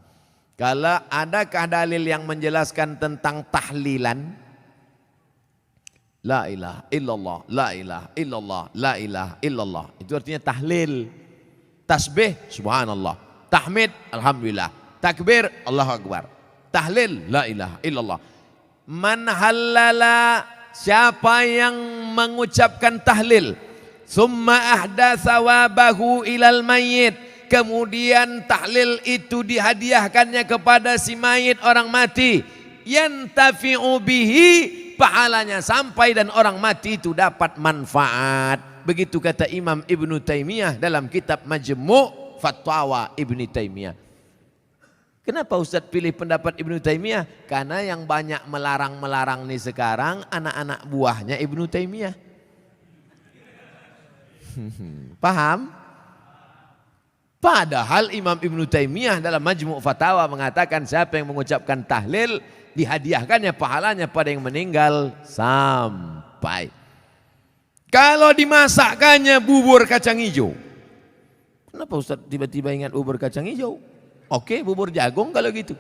Speaker 1: Kalau adakah dalil yang menjelaskan tentang tahlilan? La ilaha illallah, la ilaha illallah, la ilaha illallah. Itu artinya tahlil. Tasbih, subhanallah. Tahmid, alhamdulillah. Takbir, Allahu akbar. Tahlil, la ilaha illallah. Man halala, siapa yang mengucapkan tahlil, summa ahda sawabahu ilal mayyit, kemudian tahlil itu dihadiahkannya kepada si mayit, orang mati, yantafi'u bihi, pahalanya sampai dan orang mati itu dapat manfaat. Begitu kata Imam Ibnu Taimiyah dalam kitab Majmu' Fatwa Ibnu Taimiyah. Kenapa Ustaz pilih pendapat Ibnu Taimiyah? Karena yang banyak melarang-melarang nih sekarang anak-anak buahnya Ibnu Taimiyah. Paham? Padahal Imam Ibnu Taimiyah dalam Majmu' Fatawa mengatakan siapa yang mengucapkan tahlil dihadiahkannya pahalanya pada yang meninggal sampai. Kalau dimasakkannya bubur kacang hijau. Kenapa Ustaz tiba-tiba ingat bubur kacang hijau? Oke, bubur jagung kalau gitu.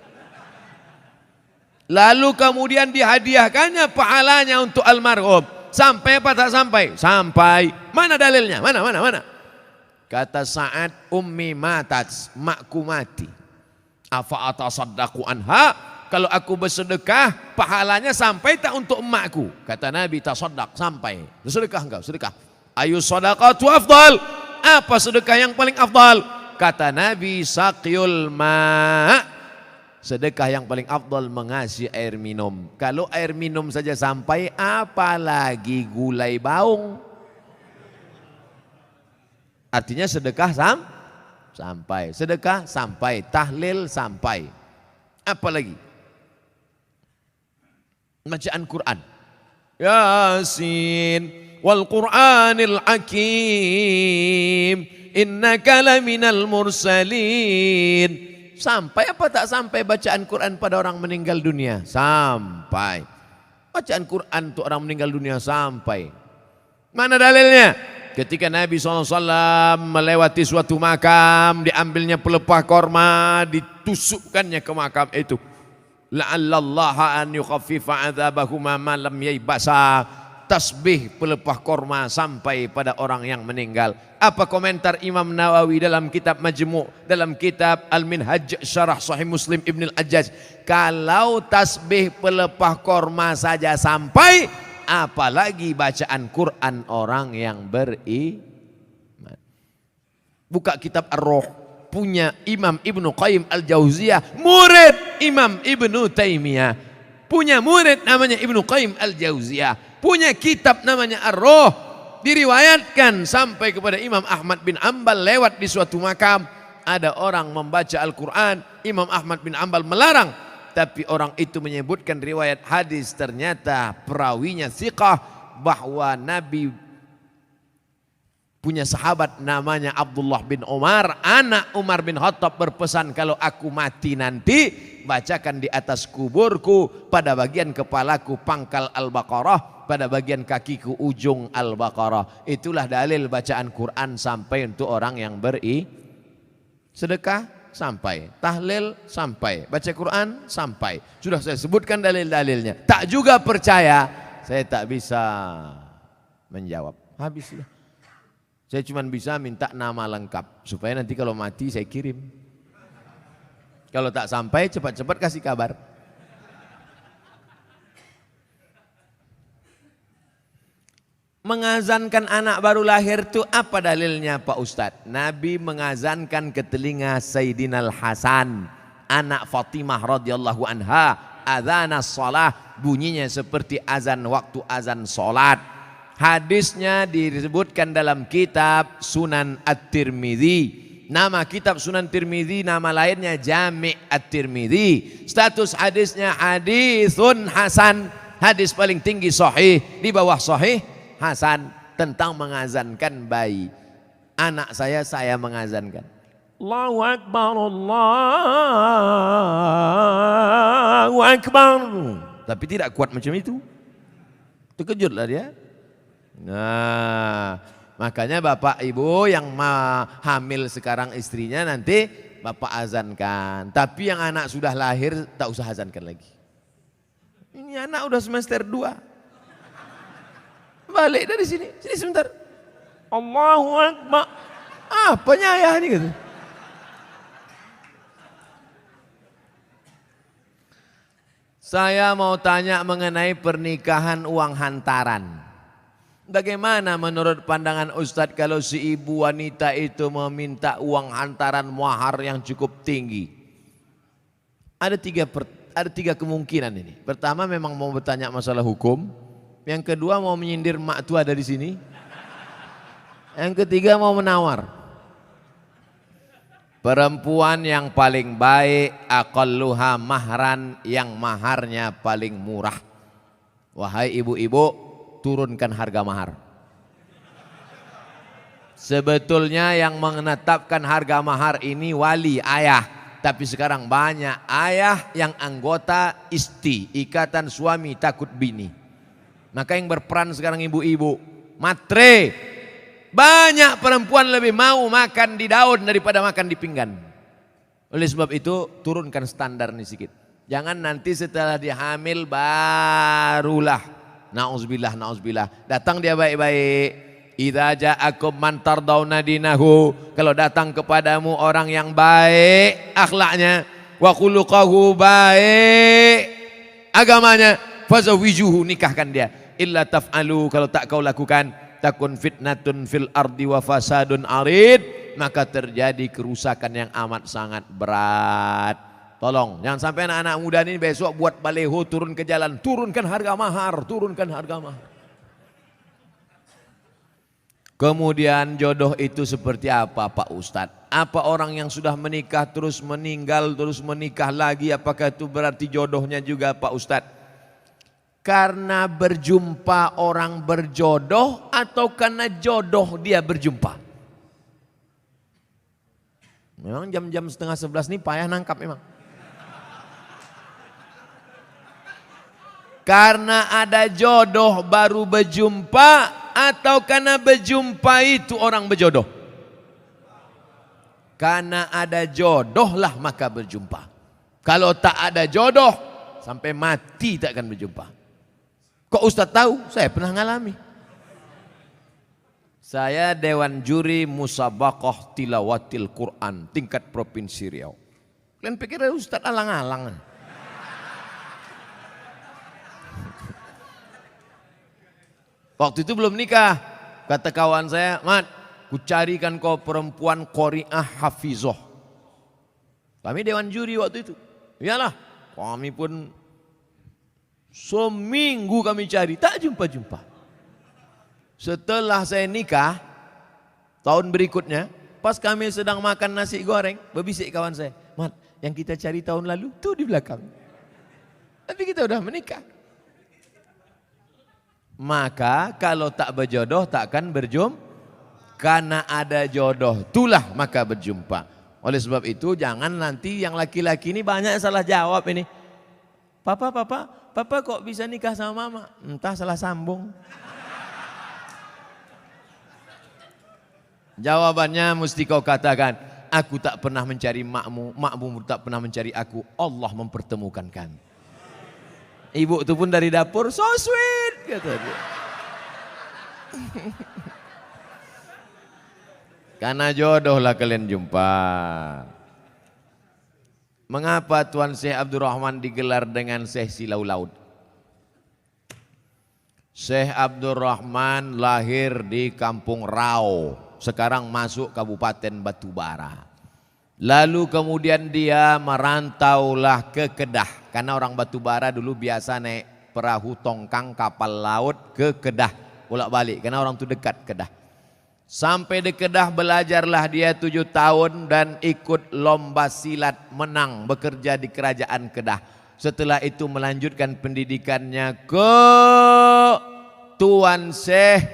Speaker 1: Lalu kemudian dihadiahkannya pahalanya untuk almarhum. Sampai apa tak sampai? Sampai. Mana dalilnya? Mana? Kata Sa'ad, ummi matat, makku mati. Afa atasaddaqu anha, kalau aku bersedekah pahalanya sampai tak untuk emakku? Kata Nabi, tasaddaq, sampai. Sedekah engkau, sedekah. Ayu sadaqatu afdal, apa sedekah yang paling afdal? Kata Nabi, saqyul ma', sedekah yang paling afdal mengasih air minum. Kalau air minum saja sampai, apalagi gulai baung. Artinya sedekah sampai, sedekah sampai, tahlil sampai. Apalagi? Bacaan Quran. Yasin wal Qur'anil Hakim, innaka laminal mursalin. Sampai apa tak sampai bacaan Quran pada orang meninggal dunia? Sampai. Bacaan Quran untuk orang meninggal dunia sampai. Mana dalilnya? Ketika Nabi SAW melewati suatu makam, diambilnya pelepah korma, ditusukkannya ke makam itu. La'allallaha an yukhaffifa adzabahuma ma lam yaybasa. Tasbih pelepah korma sampai pada orang yang meninggal. Apa komentar Imam Nawawi dalam kitab Majmu', dalam kitab Al-Minhaj Syarah Sahih Muslim Ibn Al-Ajjaj? Kalau tasbih pelepah korma saja sampai, apalagi bacaan Quran orang yang beriman. Buka kitab Ar-Ruh, punya Imam Ibnu Qayyim Al-Jauziyah, murid Imam Ibnu Taimiyah. Punya murid namanya Ibnu Qayyim Al-Jauziyah, punya kitab namanya Ar-Ruh. Diriwayatkan sampai kepada Imam Ahmad bin Ambal lewat di suatu makam, ada orang membaca Al-Quran. Imam Ahmad bin Ambal melarang, tapi orang itu menyebutkan riwayat hadis, ternyata perawinya thiqah, bahwa Nabi punya sahabat namanya Abdullah bin Umar, anak Umar bin Khattab, berpesan, kalau aku mati nanti bacakan di atas kuburku pada bagian kepalaku pangkal Al-Baqarah, pada bagian kakiku ujung Al-Baqarah. Itulah dalil bacaan Quran sampai untuk orang yang sedekah sampai, tahlil sampai, baca Quran sampai. Sudah saya sebutkan dalil-dalilnya. Tak juga percaya, saya tak bisa menjawab. Habis sudah. Saya cuma bisa minta nama lengkap supaya nanti kalau mati saya kirim. Kalau tak sampai cepat-cepat kasih kabar. Mengazankan anak baru lahir itu apa dalilnya Pak Ustadz? Nabi mengazankan ke telinga Sayyidina Al-Hasan, anak Fatimah radhiyallahu anha, adzanas shalah, bunyinya seperti azan waktu azan salat. Hadisnya disebutkan dalam kitab Sunan At-Tirmidzi. Nama kitab Sunan Tirmidzi, nama lainnya Jami' At-Tirmidzi. Status hadisnya hadisun hasan, hadis paling tinggi sahih, di bawah sahih Hasan tentang mengazankan bayi. Anak saya mengazankan. Allahu Akbar, Allahu Akbar. Tapi tidak kuat macam itu. Terkejutlah dia. Nah, makanya bapak ibu yang hamil sekarang istrinya nanti bapak azankan. Tapi yang anak sudah lahir tak usah azankan lagi. Ini anak udah semester 2. Balik dari sini sebentar. Allahu Akbar. Apanya ayah ini gitu. Saya mau tanya mengenai pernikahan uang hantaran. Bagaimana menurut pandangan Ustadz kalau si ibu wanita itu meminta uang hantaran mahar yang cukup tinggi? Ada tiga kemungkinan ini. Pertama memang mau bertanya masalah hukum. Yang kedua mau menyindir mak tua ada di sini. Yang ketiga mau menawar. Perempuan yang paling baik aqalluha mahran, yang maharnya paling murah. Wahai ibu-ibu, turunkan harga mahar. Sebetulnya yang menetapkan harga mahar ini wali, ayah. Tapi sekarang banyak ayah yang anggota ISTI, Ikatan Suami Takut Bini. Maka yang berperan sekarang ibu-ibu, matre. Banyak perempuan lebih mau makan di daun daripada makan di pinggan. Oleh sebab itu turunkan standar ini sedikit. Jangan nanti setelah dia hamil barulah na'udzubillah datang dia baik-baik. Idza ja'akum man tardawna dinahu, kalau datang kepadamu orang yang baik akhlaknya, wa khuluquhu, baik agamanya, fazawijuhu, nikahkan dia. Illa taf'alu, kalau tak kau lakukan, takun fitnatun fil ardi wa fasadun arid, maka terjadi kerusakan yang amat sangat berat. Tolong jangan sampai anak-anak muda ini besok buat baleho turun ke jalan, turunkan harga mahar, turunkan harga mahar. Kemudian jodoh itu seperti apa Pak Ustadz? Apa orang yang sudah menikah terus meninggal terus menikah lagi, apakah itu berarti jodohnya juga Pak Ustadz? Karena berjumpa orang berjodoh atau karena jodoh dia berjumpa? Memang jam-jam 10:30 ini payah nangkap memang. Karena ada jodoh baru berjumpa atau karena berjumpa itu orang berjodoh? Karena ada jodoh lah maka berjumpa. Kalau tak ada jodoh sampai mati tak akan berjumpa. Kok Ustaz tahu? Saya pernah ngalami. Saya Dewan Juri Musabaqah Tilawatil Quran tingkat Provinsi Riau. Kalian pikir Ustaz alang-alang? Waktu itu belum nikah. Kata kawan saya, Mat, ku carikan kau perempuan qori'ah hafizoh. Kami Dewan Juri waktu itu. Iyalah, kami pun seminggu kami cari, tak jumpa-jumpa. Setelah saya nikah, tahun berikutnya, pas kami sedang makan nasi goreng, berbisik kawan saya, Mat, yang kita cari tahun lalu, tuh di belakang. Tapi kita udah menikah. Maka kalau tak berjodoh, tak akan berjumpa. Karena ada jodoh, itulah maka berjumpa. Oleh sebab itu, jangan nanti yang laki-laki ini banyak salah jawab ini. Papa kok bisa nikah sama mama? Entah salah sambung. Jawabannya mesti kau katakan, aku tak pernah mencari makmu, makmu tak pernah mencari aku, Allah mempertemukan kami. Ibu itu pun dari dapur, so sweet, kata dia. Karena jodoh lah kalian jumpa. Mengapa Tuan Syekh Abdurrahman digelar dengan Syekh Silau Laut? Syekh Abdurrahman lahir di Kampung Rau, sekarang masuk Kabupaten Batubara. Lalu kemudian dia merantaulah ke Kedah, karena orang Batubara dulu biasa naik perahu tongkang kapal laut ke Kedah, bolak-balik, karena orang itu dekat Kedah. Sampai di Kedah belajarlah dia 7 tahun dan ikut lomba silat, menang, bekerja di kerajaan Kedah. Setelah itu melanjutkan pendidikannya ke Tuan Syekh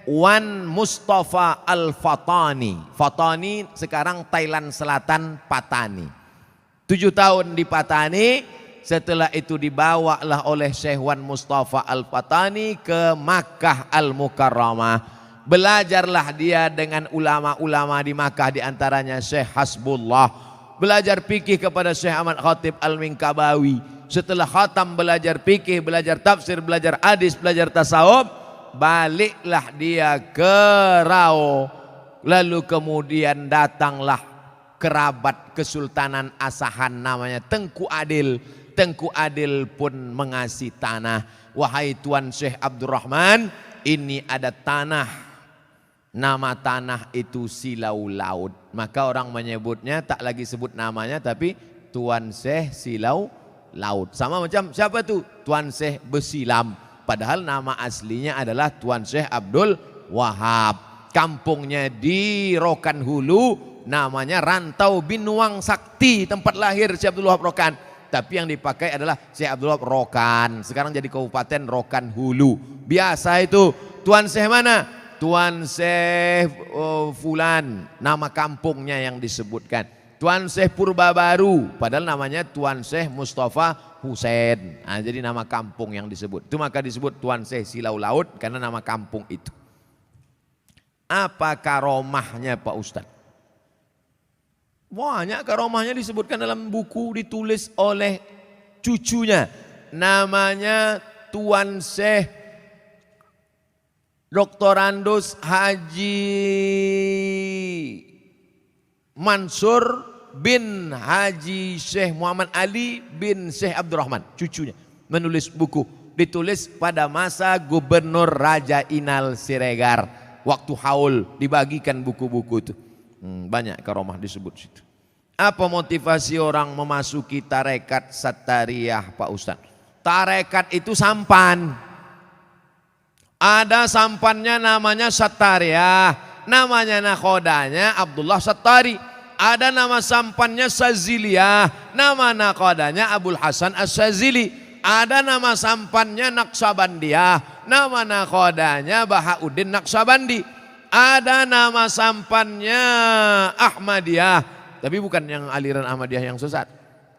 Speaker 1: Wan Mustafa Al-Fatani. Fatani sekarang Thailand Selatan, Patani. 7 tahun di Patani, setelah itu dibawalah oleh Syekh Wan Mustafa Al-Fatani ke Makkah Al-Mukarramah. Belajarlah dia dengan ulama-ulama di Makkah, di antaranya Syekh Hasbullah. Belajar fikih kepada Syekh Ahmad Khatib Al-Minkabawi. Setelah khatam belajar fikih, belajar tafsir, belajar hadis, belajar tasawuf, baliklah dia ke Rao. Lalu kemudian datanglah kerabat Kesultanan Asahan namanya Tengku Adil. Tengku Adil pun mengasih tanah. Wahai Tuan Syekh Abdurrahman, ini ada tanah. Nama tanah itu Silau Laut. Maka orang menyebutnya tak lagi sebut namanya, tapi Tuan Syekh Silau Laut. Sama macam siapa tu? Tuan Syekh Besilam. Padahal nama aslinya adalah Tuan Syekh Abdul Wahab. Kampungnya di Rokan Hulu, namanya Rantau Binuang Sakti, tempat lahir Syekh Abdul Wahab Rokan. Tapi yang dipakai adalah Syekh Abdul Wahab Rokan. Sekarang jadi Kabupaten Rokan Hulu. Biasa itu. Tuan Syekh mana? Tuan Syekh Fulan, nama kampungnya yang disebutkan. Tuan Syekh Purba Baru, padahal namanya Tuan Syekh Mustafa Husain. Nah, jadi nama kampung yang disebut. Itu maka disebut Tuan Syekh Silau Laut karena nama kampung itu. Apa karomahnya Pak Ustadz? Banyak karomahnya disebutkan dalam buku, ditulis oleh cucunya. Namanya Tuan Syekh Dr. Andus Haji Mansur bin Haji Syekh Muhammad Ali bin Syekh Abdurrahman, cucunya, menulis buku. Ditulis pada masa Gubernur Raja Inal Siregar. Waktu haul dibagikan buku-buku itu. Banyak karomah disebut situ. Apa motivasi orang memasuki tarekat Sattariyah Pak Ustadz? Tarekat itu sampan. Ada sampannya namanya Sattariyah, namanya nakhodanya Abdullah Sattari. Ada nama sampannya Saziliyah, nama nakhodanya Abul Hasan As-Sazili. Ada nama sampannya Naqsabandiyah, nama nakhodanya Bahauddin Naqsabandi. Ada nama sampannya Ahmadiyah, tapi bukan yang aliran Ahmadiyah yang sesat.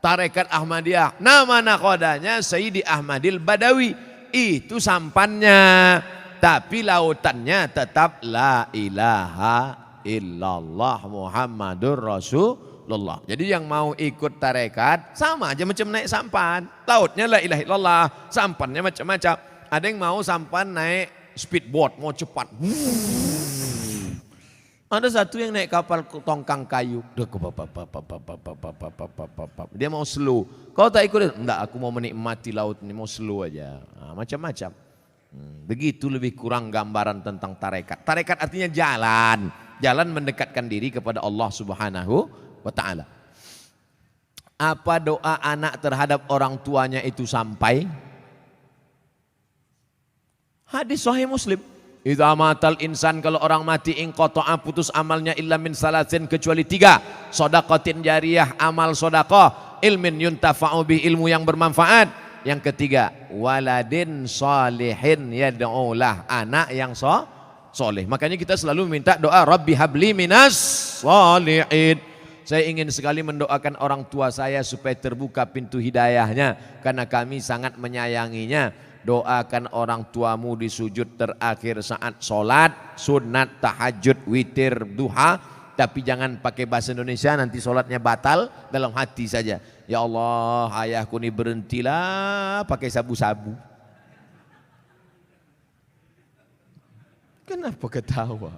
Speaker 1: Tarekat Ahmadiyah, nama nakhodanya Sayyidi Ahmadil Badawi. Itu sampannya, tapi lautannya tetap la ilaha illallah Muhammadur Rasulullah. Jadi yang mau ikut tarekat sama aja macam naik sampan. Lautnya la ilaha illallah, sampannya macam-macam. Ada yang mau sampan naik speedboat, mau cepat. Ada satu yang naik kapal tongkang kayu. Dia mau slow. Kau tak ikut? Enggak, aku mau menikmati laut ini, mau slow aja. Nah, macam-macam. Begitu lebih kurang gambaran tentang tarekat. Tarekat artinya jalan. Jalan mendekatkan diri kepada Allah Subhanahu wa ta'ala. Apa doa anak terhadap orang tuanya itu sampai? Hadis Sahih Muslim. Idza matal insan, kalau orang mati inqata'a, putus amalnya illa min salasin, kecuali 3. Shadaqatin jariyah, amal sedekah, ilmin yuntafa'u bi, ilmu yang bermanfaat. Yang ketiga, waladin salihin yad'ulah, anak yang soleh. Makanya kita selalu minta doa Rabbi habli minas salihin. Saya ingin sekali mendoakan orang tua saya supaya terbuka pintu hidayahnya, karena kami sangat menyayanginya. Doakan orang tuamu di sujud terakhir saat sholat, sunat, tahajud, witir, duha. Tapi jangan pakai bahasa Indonesia, nanti sholatnya batal. Dalam hati saja, ya Allah, ayahku ini berhentilah pakai sabu-sabu. Kenapa ketawa?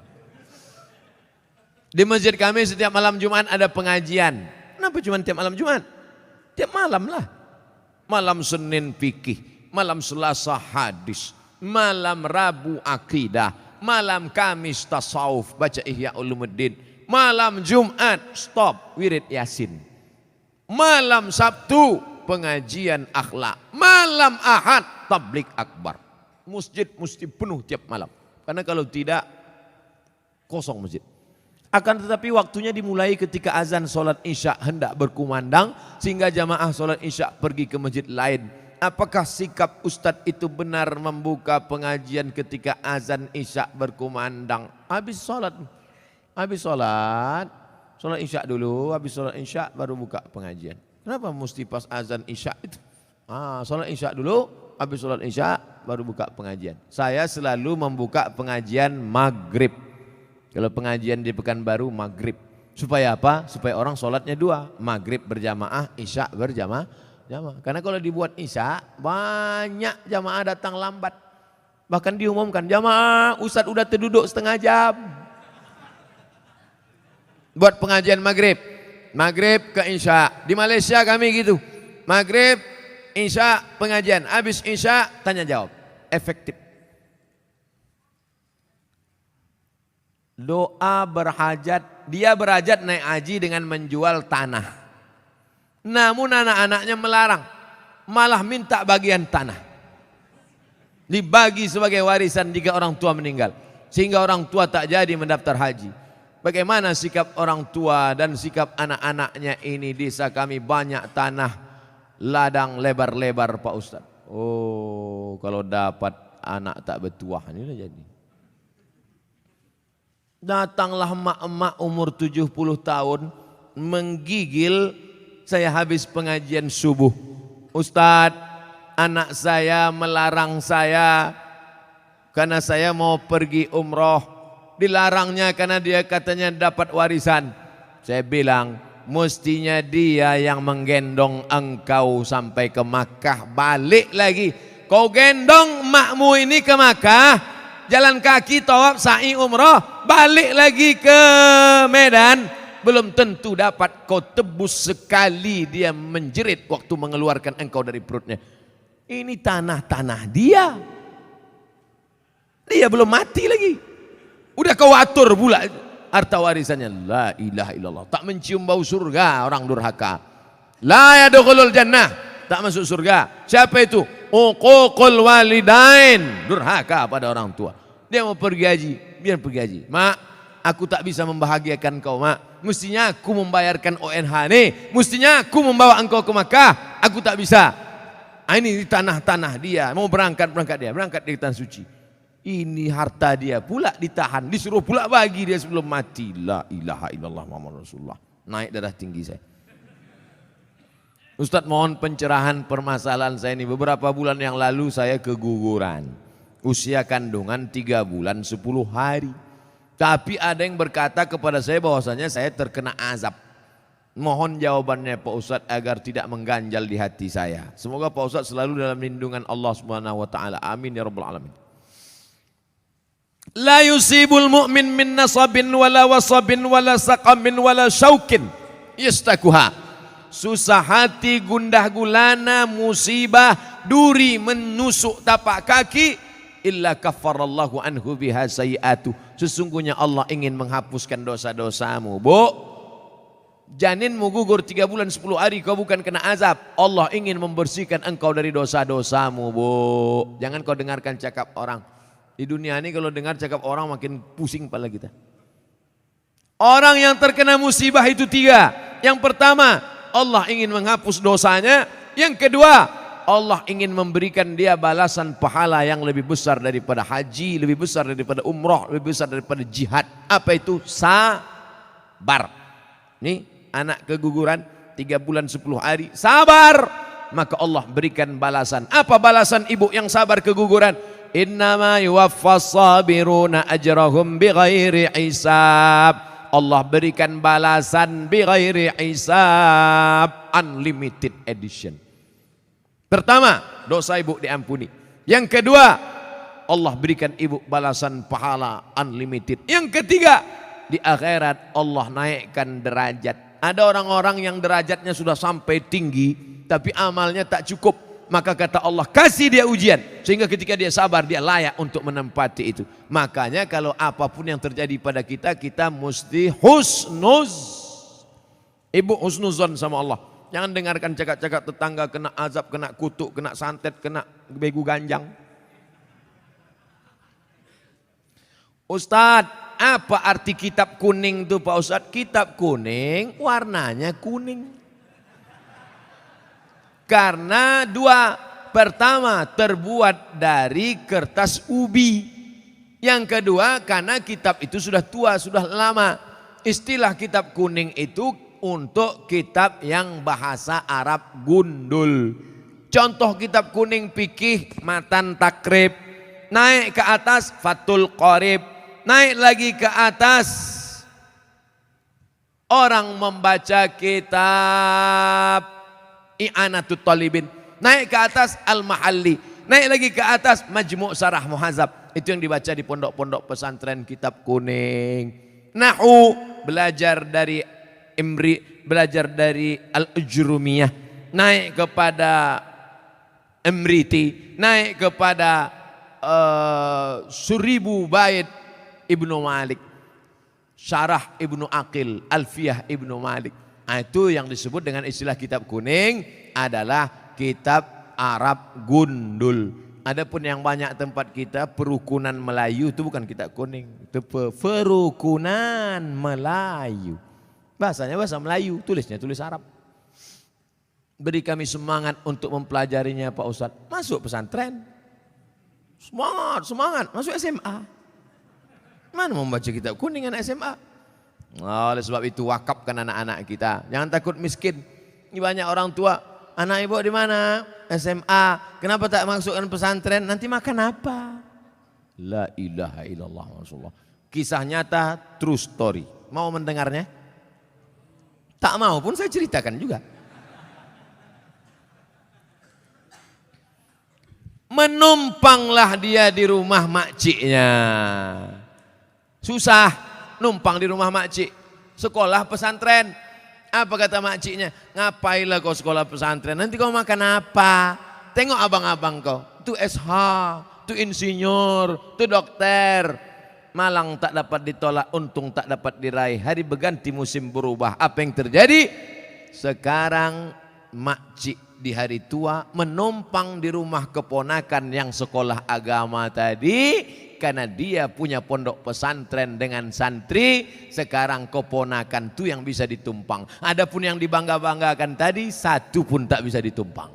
Speaker 1: Di masjid kami setiap malam Jumat ada pengajian. Kenapa cuma tiap malam Jumat? Tiap malam lah. Malam Senin fikih, malam Selasa hadis, malam Rabu akidah, malam Kamis tasawuf, baca Ihya Ulumuddin, malam Jumat stop wirid Yasin, malam Sabtu pengajian akhlak, malam Ahad tablik akbar. Masjid mesti penuh tiap malam, karena kalau tidak kosong masjid. Akan tetapi waktunya dimulai ketika azan sholat isya hendak berkumandang, sehingga jamaah sholat isya pergi ke masjid lain. apakah sikap Ustadz itu benar membuka pengajian ketika azan isya berkumandang? Habis sholat isya dulu, habis sholat isya baru buka pengajian. Kenapa mesti pas azan isya itu? Sholat isya dulu, habis sholat isya baru buka pengajian. Saya selalu membuka pengajian maghrib. Kalau pengajian di Pekanbaru maghrib. Supaya apa? Supaya orang sholatnya dua. Maghrib berjamaah, isya berjamaah. Karena kalau dibuat isya, banyak jamaah datang lambat. Bahkan diumumkan, jamaah Ustadz udah terduduk setengah jam. Buat pengajian maghrib. Maghrib ke isya. Di Malaysia kami gitu. Maghrib, isya, pengajian. Habis isya, tanya jawab. Efektif. Doa berhajat, dia berhajat naik haji dengan menjual tanah. Namun anak-anaknya melarang, malah minta bagian tanah. Dibagi sebagai warisan jika orang tua meninggal. Sehingga orang tua tak jadi mendaftar haji. Bagaimana sikap orang tua dan sikap anak-anaknya ini? Desa kami banyak tanah ladang lebar-lebar Pak Ustadz. Oh, kalau dapat anak tak bertuah ini udah jadi. Datanglah emak-emak umur 70 tahun menggigil saya habis pengajian subuh. Ustadz, anak saya melarang saya karena saya mau pergi umroh. Dilarangnya karena dia katanya dapat warisan. Saya bilang, mestinya dia yang menggendong engkau sampai ke Makkah, balik lagi. Kau gendong emakmu ini ke Makkah, jalan kaki tawaf sa'i umroh, balik lagi ke Medan, belum tentu dapat. Kau tebus sekali dia menjerit waktu mengeluarkan engkau dari perutnya. Ini tanah-tanah dia. Dia belum mati lagi. Udah kau atur pula harta warisannya. La ilaha illallah. Tak mencium bau surga orang durhaka. La yadkhulul jannah. Tak masuk surga. Siapa itu? Uququl walidain. Durhaka pada orang tua. Dia mau pergi haji, biar pergi haji. Mak, aku tak bisa membahagiakan kau, mak. Mestinya aku membayarkan ONH nih. Mestinya aku membawa engkau ke Makkah. Aku tak bisa. Ini di tanah-tanah dia. Mau berangkat dia. Berangkat di tanah suci. Ini harta dia pula ditahan. Disuruh pula bagi dia sebelum mati. La ilaha illallah Muhammad Rasulullah. Naik darah tinggi saya. Ustadz mohon pencerahan permasalahan saya ini. Beberapa bulan yang lalu saya keguguran. Usia kandungan 3 bulan 10 hari. Tapi ada yang berkata kepada saya bahwasanya saya terkena azab. Mohon jawabannya Pak Ustadz agar tidak mengganjal di hati saya. Semoga Pak Ustadz selalu dalam lindungan Allah Subhanahu wa taala. Amin ya rabbal alamin. La yusibul mu'min min nasabin wala wasabin wala saqamin wala syaukin yastakuha. Susah hati, gundah gulana, musibah, duri menusuk tapak kaki, illa kaffarallahu anhu biha sayiatu. Sesungguhnya Allah ingin menghapuskan dosa-dosamu. Bu, janinmu gugur 3 bulan 10 hari, kau bukan kena azab. Allah ingin membersihkan engkau dari dosa-dosamu, bu. Jangan kau dengarkan cakap orang. Di dunia ini kalau dengar cakap orang makin pusing kepala kita. Orang yang terkena musibah itu 3. Yang pertama, Allah ingin menghapus dosanya. Yang kedua, Allah ingin memberikan dia balasan pahala yang lebih besar daripada haji, lebih besar daripada umrah, lebih besar daripada jihad. Apa itu? Sabar. Nih anak keguguran 3 bulan 10 hari, sabar. Maka Allah berikan balasan. Apa balasan ibu yang sabar keguguran? Innama yuwaffas sabiruna ajrahum bighairi hisab. Allah berikan balasan bighairi hisab, unlimited edition. Pertama, dosa ibu diampuni. Yang kedua, Allah berikan ibu balasan pahala unlimited. Yang ketiga, di akhirat Allah naikkan derajat. Ada orang-orang yang derajatnya sudah sampai tinggi, tapi amalnya tak cukup. Maka kata Allah, kasih dia ujian. Sehingga ketika dia sabar, dia layak untuk menempati itu. Makanya kalau apapun yang terjadi pada kita, kita mesti ibu husnuzon sama Allah. Jangan dengarkan cakap-cakap tetangga kena azab, kena kutuk, kena santet, kena begu ganjang. Ustadz, apa arti kitab kuning itu Pak Ustadz? Kitab kuning warnanya kuning. Karena 2 Pertama, terbuat dari kertas ubi. Yang kedua, karena kitab itu sudah tua, sudah lama. Istilah kitab kuning itu untuk kitab yang bahasa Arab gundul. Contoh kitab kuning fikih Matan Takrib. Naik ke atas Fathul Qorib. Naik lagi ke atas orang membaca kitab I'anatut Talibin. Naik ke atas Al-Mahalli. Naik lagi ke atas Majmu' Sarah Muhazab. Itu yang dibaca di pondok-pondok pesantren kitab kuning. Nahu belajar dari Imri, belajar dari Al-Ujrumiyah. Naik kepada Imriti, naik kepada Suribu Bait Ibnu Malik, Syarah Ibnu Aqil, Alfiyah Ibnu Malik. Nah, itu yang disebut dengan istilah kitab kuning adalah kitab Arab gundul. Adapun yang banyak tempat kita perukunan Melayu itu bukan kitab kuning, itu perukunan Melayu. Bahasanya bahasa Melayu, tulisnya tulis Arab. Beri kami semangat untuk mempelajarinya Pak Ustadz. Masuk pesantren. Semangat, semangat. Masuk SMA. Mana mau baca kitab kuning anak SMA? Oleh sebab itu wakafkan anak-anak kita. Jangan takut miskin. Ini banyak orang tua. Anak ibu di mana? SMA. Kenapa tak masukkan pesantren? Nanti makan apa? La ilaha illallah Rasulullah. Kisah nyata, true story. Mau mendengarnya? Tak mau pun saya ceritakan juga. Menumpanglah dia di rumah makciknya. Susah numpang di rumah makcik. Sekolah pesantren. Apa kata makciknya? Ngapailah kau sekolah pesantren? Nanti kau makan apa? Tengok abang-abang kau. Itu SH, itu insinyur, itu dokter. Malang tak dapat ditolak, untung tak dapat diraih. Hari berganti musim berubah. Apa yang terjadi? Sekarang makcik di hari tua menumpang di rumah keponakan yang sekolah agama tadi, karena dia punya pondok pesantren dengan santri. Sekarang keponakan itu yang bisa ditumpang. Adapun yang dibangga-banggakan tadi satu pun tak bisa ditumpang.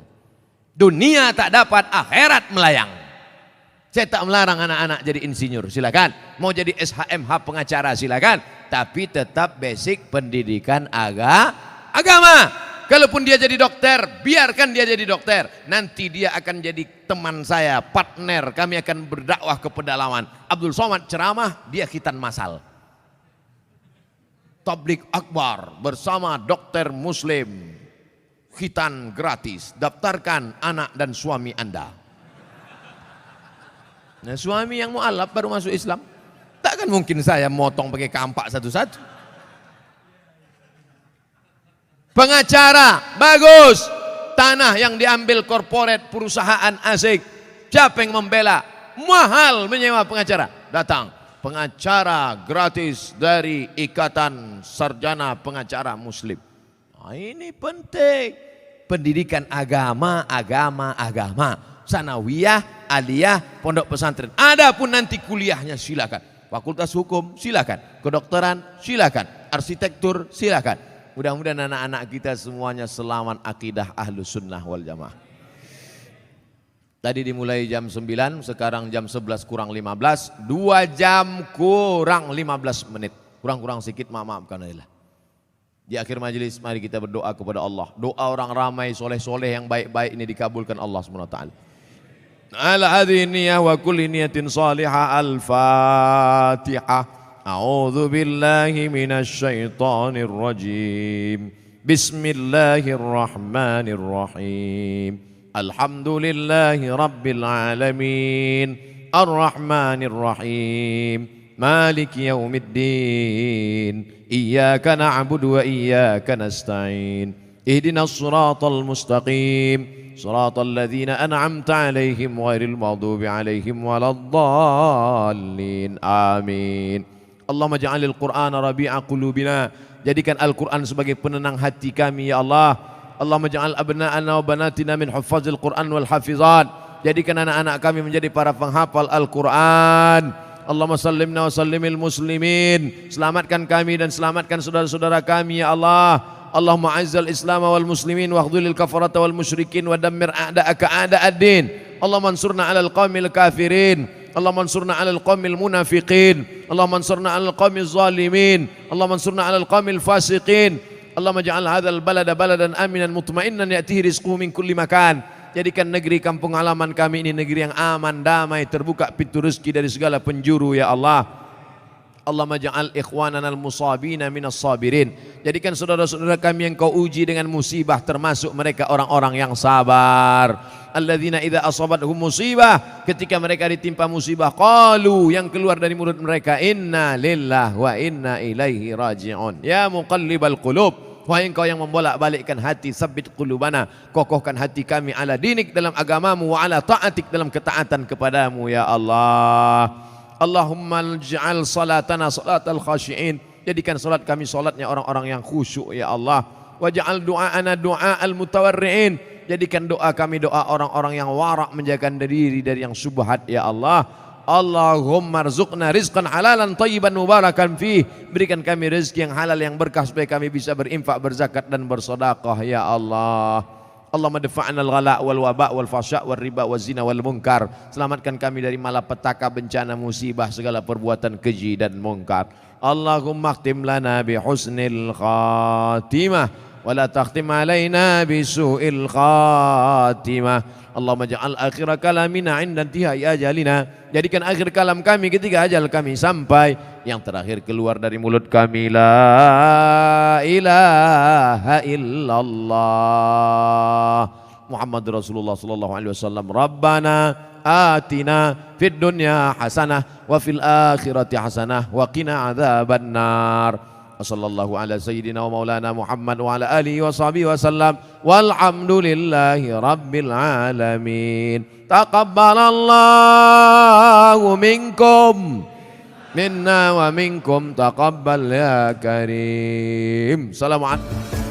Speaker 1: Dunia tak dapat, akhirat melayang. Saya tak melarang anak-anak jadi insinyur, silakan. Mau jadi SHMH pengacara, silakan. Tapi tetap basic pendidikan agama. Kalaupun dia jadi dokter, biarkan dia jadi dokter. Nanti dia akan jadi teman saya, partner. Kami akan berdakwah ke pedalaman. Abdul Somad ceramah, dia khitan masal. Tabligh akbar bersama dokter muslim. Khitan gratis. Daftarkan anak dan suami Anda. Nah, suami yang mu'alaf baru masuk Islam. Takkan mungkin saya motong pakai kampak satu-satu. Pengacara, bagus. Tanah yang diambil korporat perusahaan asing. Siapa yang membela? Mahal menyewa pengacara. Datang. Pengacara gratis dari Ikatan Sarjana Pengacara Muslim. Nah, ini penting. Pendidikan agama. Sanawiyah, aliyah, pondok pesantren. Adapun nanti kuliahnya silakan. Fakultas hukum silakan. Kedokteran silakan. Arsitektur silakan. Mudah-mudahan anak-anak kita semuanya selamat akidah Ahlus Sunnah wal Jamaah. Tadi dimulai jam 9, sekarang jam 11 kurang 15. 2 jam kurang 15 menit. Kurang-kurang sedikit, maafkan Allah. Di akhir majelis mari kita berdoa kepada Allah. Doa orang ramai soleh-soleh yang baik-baik ini dikabulkan Allah SWT. Ala hadhihi niyah wa kulli niyatin salihah. Al-Fatihah. أعوذ بالله من الشيطان الرجيم بسم الله الرحمن الرحيم الحمد لله رب العالمين الرحمن الرحيم مالك يوم الدين إياك نعبد وإياك نستعين اهدنا الصراط المستقيم صراط الذين أنعمت عليهم غير المغضوب عليهم ولا الضالين آمين. Allahumma ja'alil Qur'ana rabi'a qulubina. Jadikan Al-Quran sebagai penenang hati kami ya Allah. Allahumma ja'al abna'ana wa banatina min huffazil Qur'an wal hafizat. Jadikan anak-anak kami menjadi para penghafal Al-Quran. Allahumma sallimna wa sallimil muslimin. Selamatkan kami dan selamatkan saudara-saudara kami ya Allah. Allahumma a'izzal Islam wal muslimin wa khudhulil kafarata wal musyrikin wa dammir a'da'aka a'da'ad-din. Allahumma ansurna 'alal qaumil kafirin. Allahumma ansurna 'alal qaumil munafiqin. Allahumma ansurna 'alal qaumil zalimin. Allahumma ansurna 'alal qaumil fasiqin. Allahumma ja'al hadzal balada baladan aminan mutmainnan ya'tihi rizquhu min kulli makan. Jadikan negeri kampung halaman kami ini negeri yang aman, damai, terbuka pintu rezeki dari segala penjuru ya Allah. Allahumma ja'al ikhwanana al-musabina minas sabirin. Jadikan saudara-saudara kami yang kau uji dengan musibah termasuk mereka orang-orang yang sabar. Alladzina idza asabathum musibah, ketika mereka ditimpa musibah qalu, yang keluar dari mulut mereka, inna lillahi wa inna ilaihi raji'un. Ya muqallibal qulub, wahai engkau yang membolak-balikkan hati, sabbit qulubana, kokohkan hati kami ala dinik, dalam agamamu, wa ala ta'atik, dalam ketaatan kepadamu ya Allah. Allahumma ij'al salatana salatal khashi'in, jadikan salat kami salatnya orang-orang yang khusyuk ya Allah. Waj'al du'aana du'aal mutawarri'in, jadikan doa kami doa orang-orang yang warak, menjaga diri dari yang syubhat ya Allah. Allahumma rzuqna rizqan halalan tayyiban mubarakan fih, berikan kami rezeki yang halal yang berkah supaya kami bisa berinfak, berzakat dan bersedekah ya Allah. Allahumma dafa'na al-ghala wal waba wal fasya wal riba wal zina wal munkar, selamatkan kami dari malapetaka, bencana, musibah, segala perbuatan keji dan munkar. Allahumma khtim lana bi husnil khatimah wa la takhtim alaina bi su'il khatimah. Allahumma ja'al akhir kalamina 'inda intihai ajalina, jadikan akhir kalam kami ketika ajal kami sampai, yang terakhir keluar dari mulut kami la ilaha illallah Muhammad Rasulullah sallallahu alaihi wasallam. Rabbana atina fid dunya hasanah wa fil akhirati hasanah wa qina adzabannar. Sallallahu ala sayyidina wa maulana Muhammad wa ala alihi wa sahbihi wa sallam, walhamdulillahi rabbil alamin. Taqabbalallahu minkum minna wa minkum taqabbal ya karim. Assalamualaikum.